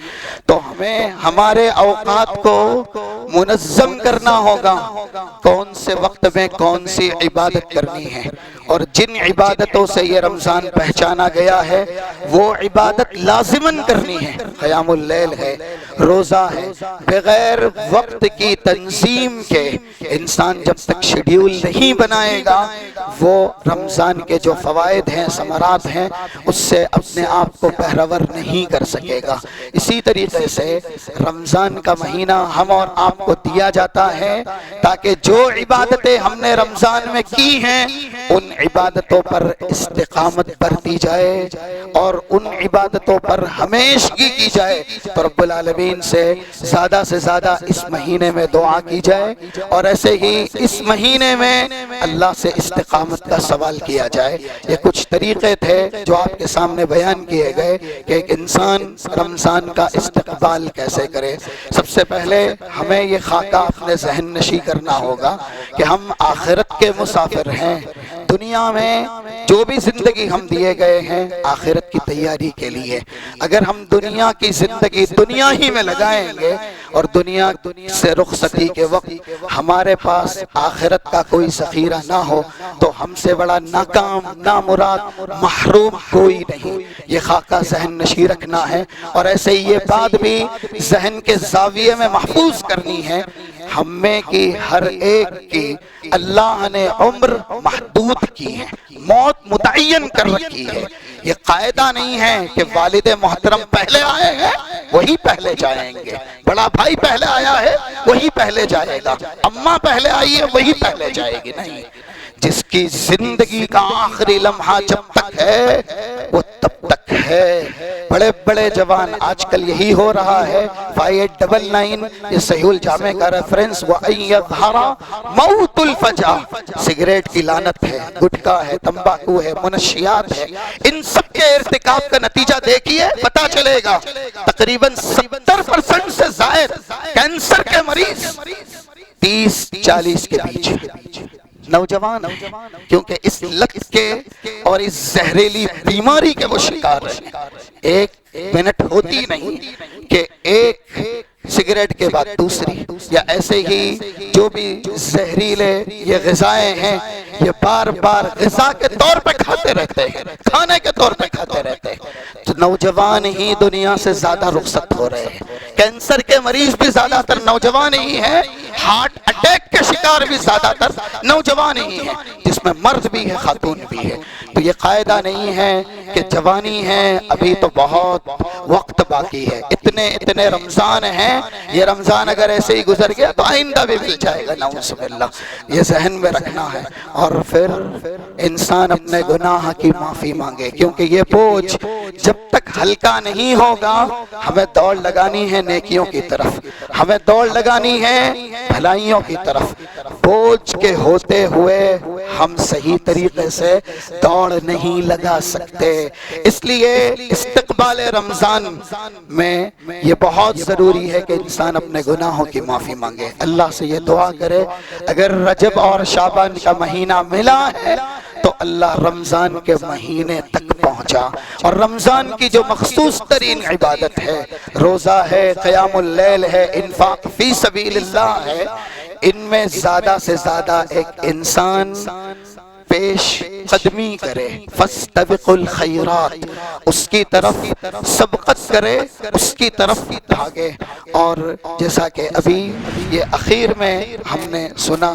Speaker 1: تو ہمیں ہمارے اوقات کو منظم کرنا ہوگا، کون سے وقت میں کون سی عبادت کرنی ہے۔ اور جن عبادتوں سے یہ رمضان پہچانا گیا ہے وہ عبادت لازماً کرنی ہے، قیام اللیل ہے، روزہ ہے، بغیر وقت کی تنظیم کے انسان جب تک شیڈیول نہیں بنائے گا وہ رمضان کے جو فوائد ہیں، ثمرات ہیں، اس سے اپنے آپ کو بہرور نہیں کر سکے گا۔ اسی طریقے سے رمضان کا مہینہ ہم اور آپ کو دیا جاتا ہے تاکہ جو عبادتیں ہم نے رمضان میں کی ہیں ان عبادتوں پر استقامت برتی جائے اور ان عبادتوں پر ہمیشگی کی جائے۔ تو رب العالمین سے زیادہ اس مہینے میں دعا کی جائے، اور ایسے ہی اس مہینے میں اللہ سے استقامت کا سوال کیا جائے۔ یہ کچھ طریقے تھے جو آپ کے سامنے بیان کیے گئے کہ ایک انسان رمضان کا استقبال کیسے کرے۔ سب سے پہلے ہمیں یہ خاکہ اپنے ذہن نشی کرنا ہوگا کہ ہم آخرت کے مسافر ہیں۔ دنیا میں جو بھی زندگی ہم دیے گئے ہیں آخرت کی تیاری کے لیے۔ اگر ہم دنیا کی زندگی دنیا ہی میں لگائیں گے اور دنیا سے رخصتی کے وقت ہمارے پاس آخرت کا کوئی ذخیرہ نہ ہو تو ہم سے بڑا ناکام، نامراد، محروم کوئی نہیں۔ یہ خاکہ ذہن نشی رکھنا ہے، اور ایسے ہی یہ بات بھی ذہن کے زاویے میں محفوظ کرنی ہے، ہم میں کی ہر ایک کی اللہ نے عمر محدود کی ہے، موت متعین کر رکھی ہے۔ یہ قاعدہ نہیں ہے کہ والد محترم پہلے آئے ہیں وہی پہلے جائیں گے، بڑا بھائی پہلے آیا ہے وہی پہلے جائے گا، اماں پہلے آئی ہے وہی پہلے جائے گی، نہیں۔ جس کی زندگی کا آخری لمحہ جب تک ہے وہ تب تک ہے۔ بڑے بڑے جوان آج کل یہی ہو رہا ہے۔ 5899 یہ صحیح الجامع کا ریفرنس، وَأَن يَظْهَرَ مَوْتُ الْفَجْعَةِ، سگریٹ کی لعنت ہے، گٹکا ہے، تمباکو ہے، منشیات ہے، ان سب کے ارتکاب کا نتیجہ دیکھیے پتا چلے گا۔ تقریباً 70% سے زائد کینسر کے مریض 30-40 کے بیچ، نوجوان ہیں، کیونکہ اس لت کے اور اس زہریلی بیماری کے وہ شکار ہیں۔ ایک منٹ ہوتی نہیں کہ ایک سگریٹ کے بعد دوسری، یا ایسے ہی جو بھی زہریلے یہ غذائیں ہیں یہ بار بار غذا کے طور پہ کھاتے رہتے ہیں، کھانے کے طور پہ کھاتے رہتے ہیں، تو نوجوان ہی دنیا سے زیادہ رخصت ہو رہے ہیں۔ کینسر کے مریض بھی زیادہ تر نوجوان ہی ہیں، ہارٹ اٹیک کے شکار بھی زیادہ تر نوجوان ہی ہیں، جس میں مرد بھی ہے خاتون بھی ہے۔ تو یہ قاعدہ نہیں ہے کہ جوانی ہے ابھی تو بہت وقت باقی ہے، اتنے رمضان ہیں، یہ رمضان اگر ایسے ہی گزر گیا تو آئندہ بھی مل جائے گا، نعوذ باللہ، یہ ذہن میں رکھنا ہے۔ اور پھر انسان اپنے گناہ کی معافی مانگے، کیونکہ یہ بوجھ جب تک ہلکا نہیں ہوگا، ہمیں دوڑ لگانی ہے نیکیوں کی طرف، ہمیں دوڑ لگانی ہے بھلائیوں کی طرف۔ بوجھ کے ہوتے ہوئے ہم صحیح طریقے سے دوڑ نہیں لگا سکتے، اس لیے استقبال رمضان میں یہ بہت ضروری ہے کہ انسان اپنے گناہوں کی معافی مانگے، اللہ سے یہ دعا کرے اگر رجب اور شعبان کا مہینہ ملا ہے تو اللہ رمضان کے مہینے تک پہنچا۔ اور رمضان کی جو مخصوص ترین عبادت ہے، روزہ ہے، قیام اللیل ہے، انفاق فی سبیل اللہ ہے، ان میں زیادہ سے زیادہ ایک انسان پیش قدمی کرے، فاستبقوا الخیرات، اس کی طرف سبقت کرے، اس کی طرف بھاگے۔ اور جیسا کہ ابھی یہ اخیر میں ہم نے سنا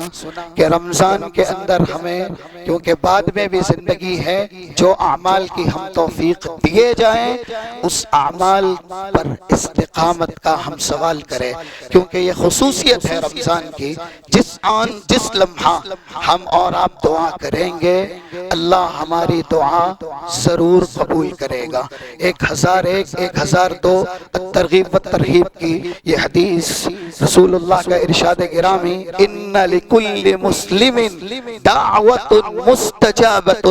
Speaker 1: کہ رمضان کے اندر ہمیں، کیونکہ بعد میں بھی زندگی ہے، جو اعمال کی ہم توفیق دیے جائیں اس اعمال پر استقامت کا ہم سوال کریں، کیونکہ یہ خصوصیت ہے رمضان کی، جس لمحہ ہم اور آپ دعا کریں گے اللہ ہماری دعا ضرور قبول کرے گا۔ 1001 الترغیب والترہیب کی یہ حدیث رسول اللہ کا ارشاد گرامی، ان لکل مسلم دعوت مستجابت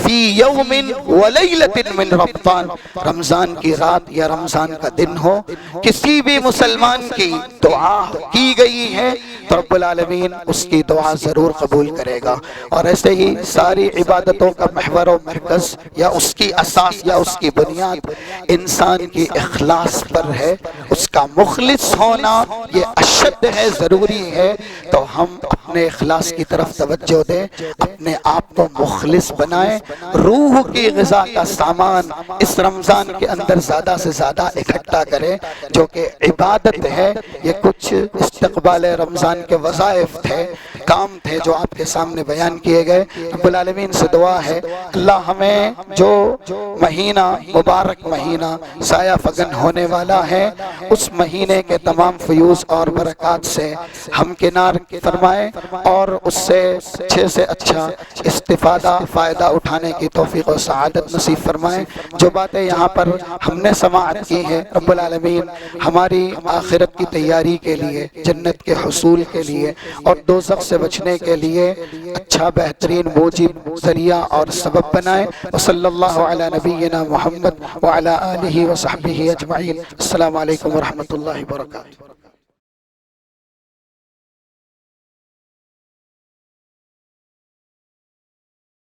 Speaker 1: فی یوم ولیلۃ من رمضان، رمضان کی رات یا رمضان کا دن ہو، کسی بھی مسلمان کی دعا کی گئی ہے تو رب العالمین اس کی دعا ضرور قبول کرے گا۔ اور ایسے ہی ساری عبادتوں کا محور و مرکز یا اس کی اساس یا اس کی بنیاد انسان کی اخلاص پر ہے، اس کا مخلص ہونا یہ اشد ہے، ضروری ہے۔ تو ہم اپنے اخلاص کی طرف توجہ دیں، اپنے آپ کو مخلص بنائیں، روح کی غذا کا سامان اس رمضان کے اندر زیادہ سے زیادہ اکٹھا کریں، جو کہ عبادت ہے۔ یہ کچھ استقبال رمضان کے وظائف تھے، کام تھے جو آپ کے سامنے بیان کیے گئے۔ رب العالمین سے دعا ہے اللہ ہمیں جو مہینہ مبارک مہینہ سایہ فگن ہونے والا ہے، اس مہینے کے تمام فیوز اور برکات سے ہم کنار فرمائے اور اس سے اچھے سے اچھا استفادہ فائدہ اٹھانے کی توفیق و سعادت نصیب فرمائے۔ جو باتیں یہاں پر ہم نے سماعت کی ہیں رب العالمین ہماری آخرت کی تیاری کے لیے، جنت کے حصول کے لیے اور دوزخ سے بچنے کے لیے اچھا بہترین موجب، ذریعہ اور سبب بنائے۔ وصلی اللہ علی نبینا محمد وعلی آلہ وصحبہ اجمعین۔ السلام علیکم ورحمۃ اللہ وبرکاتہ۔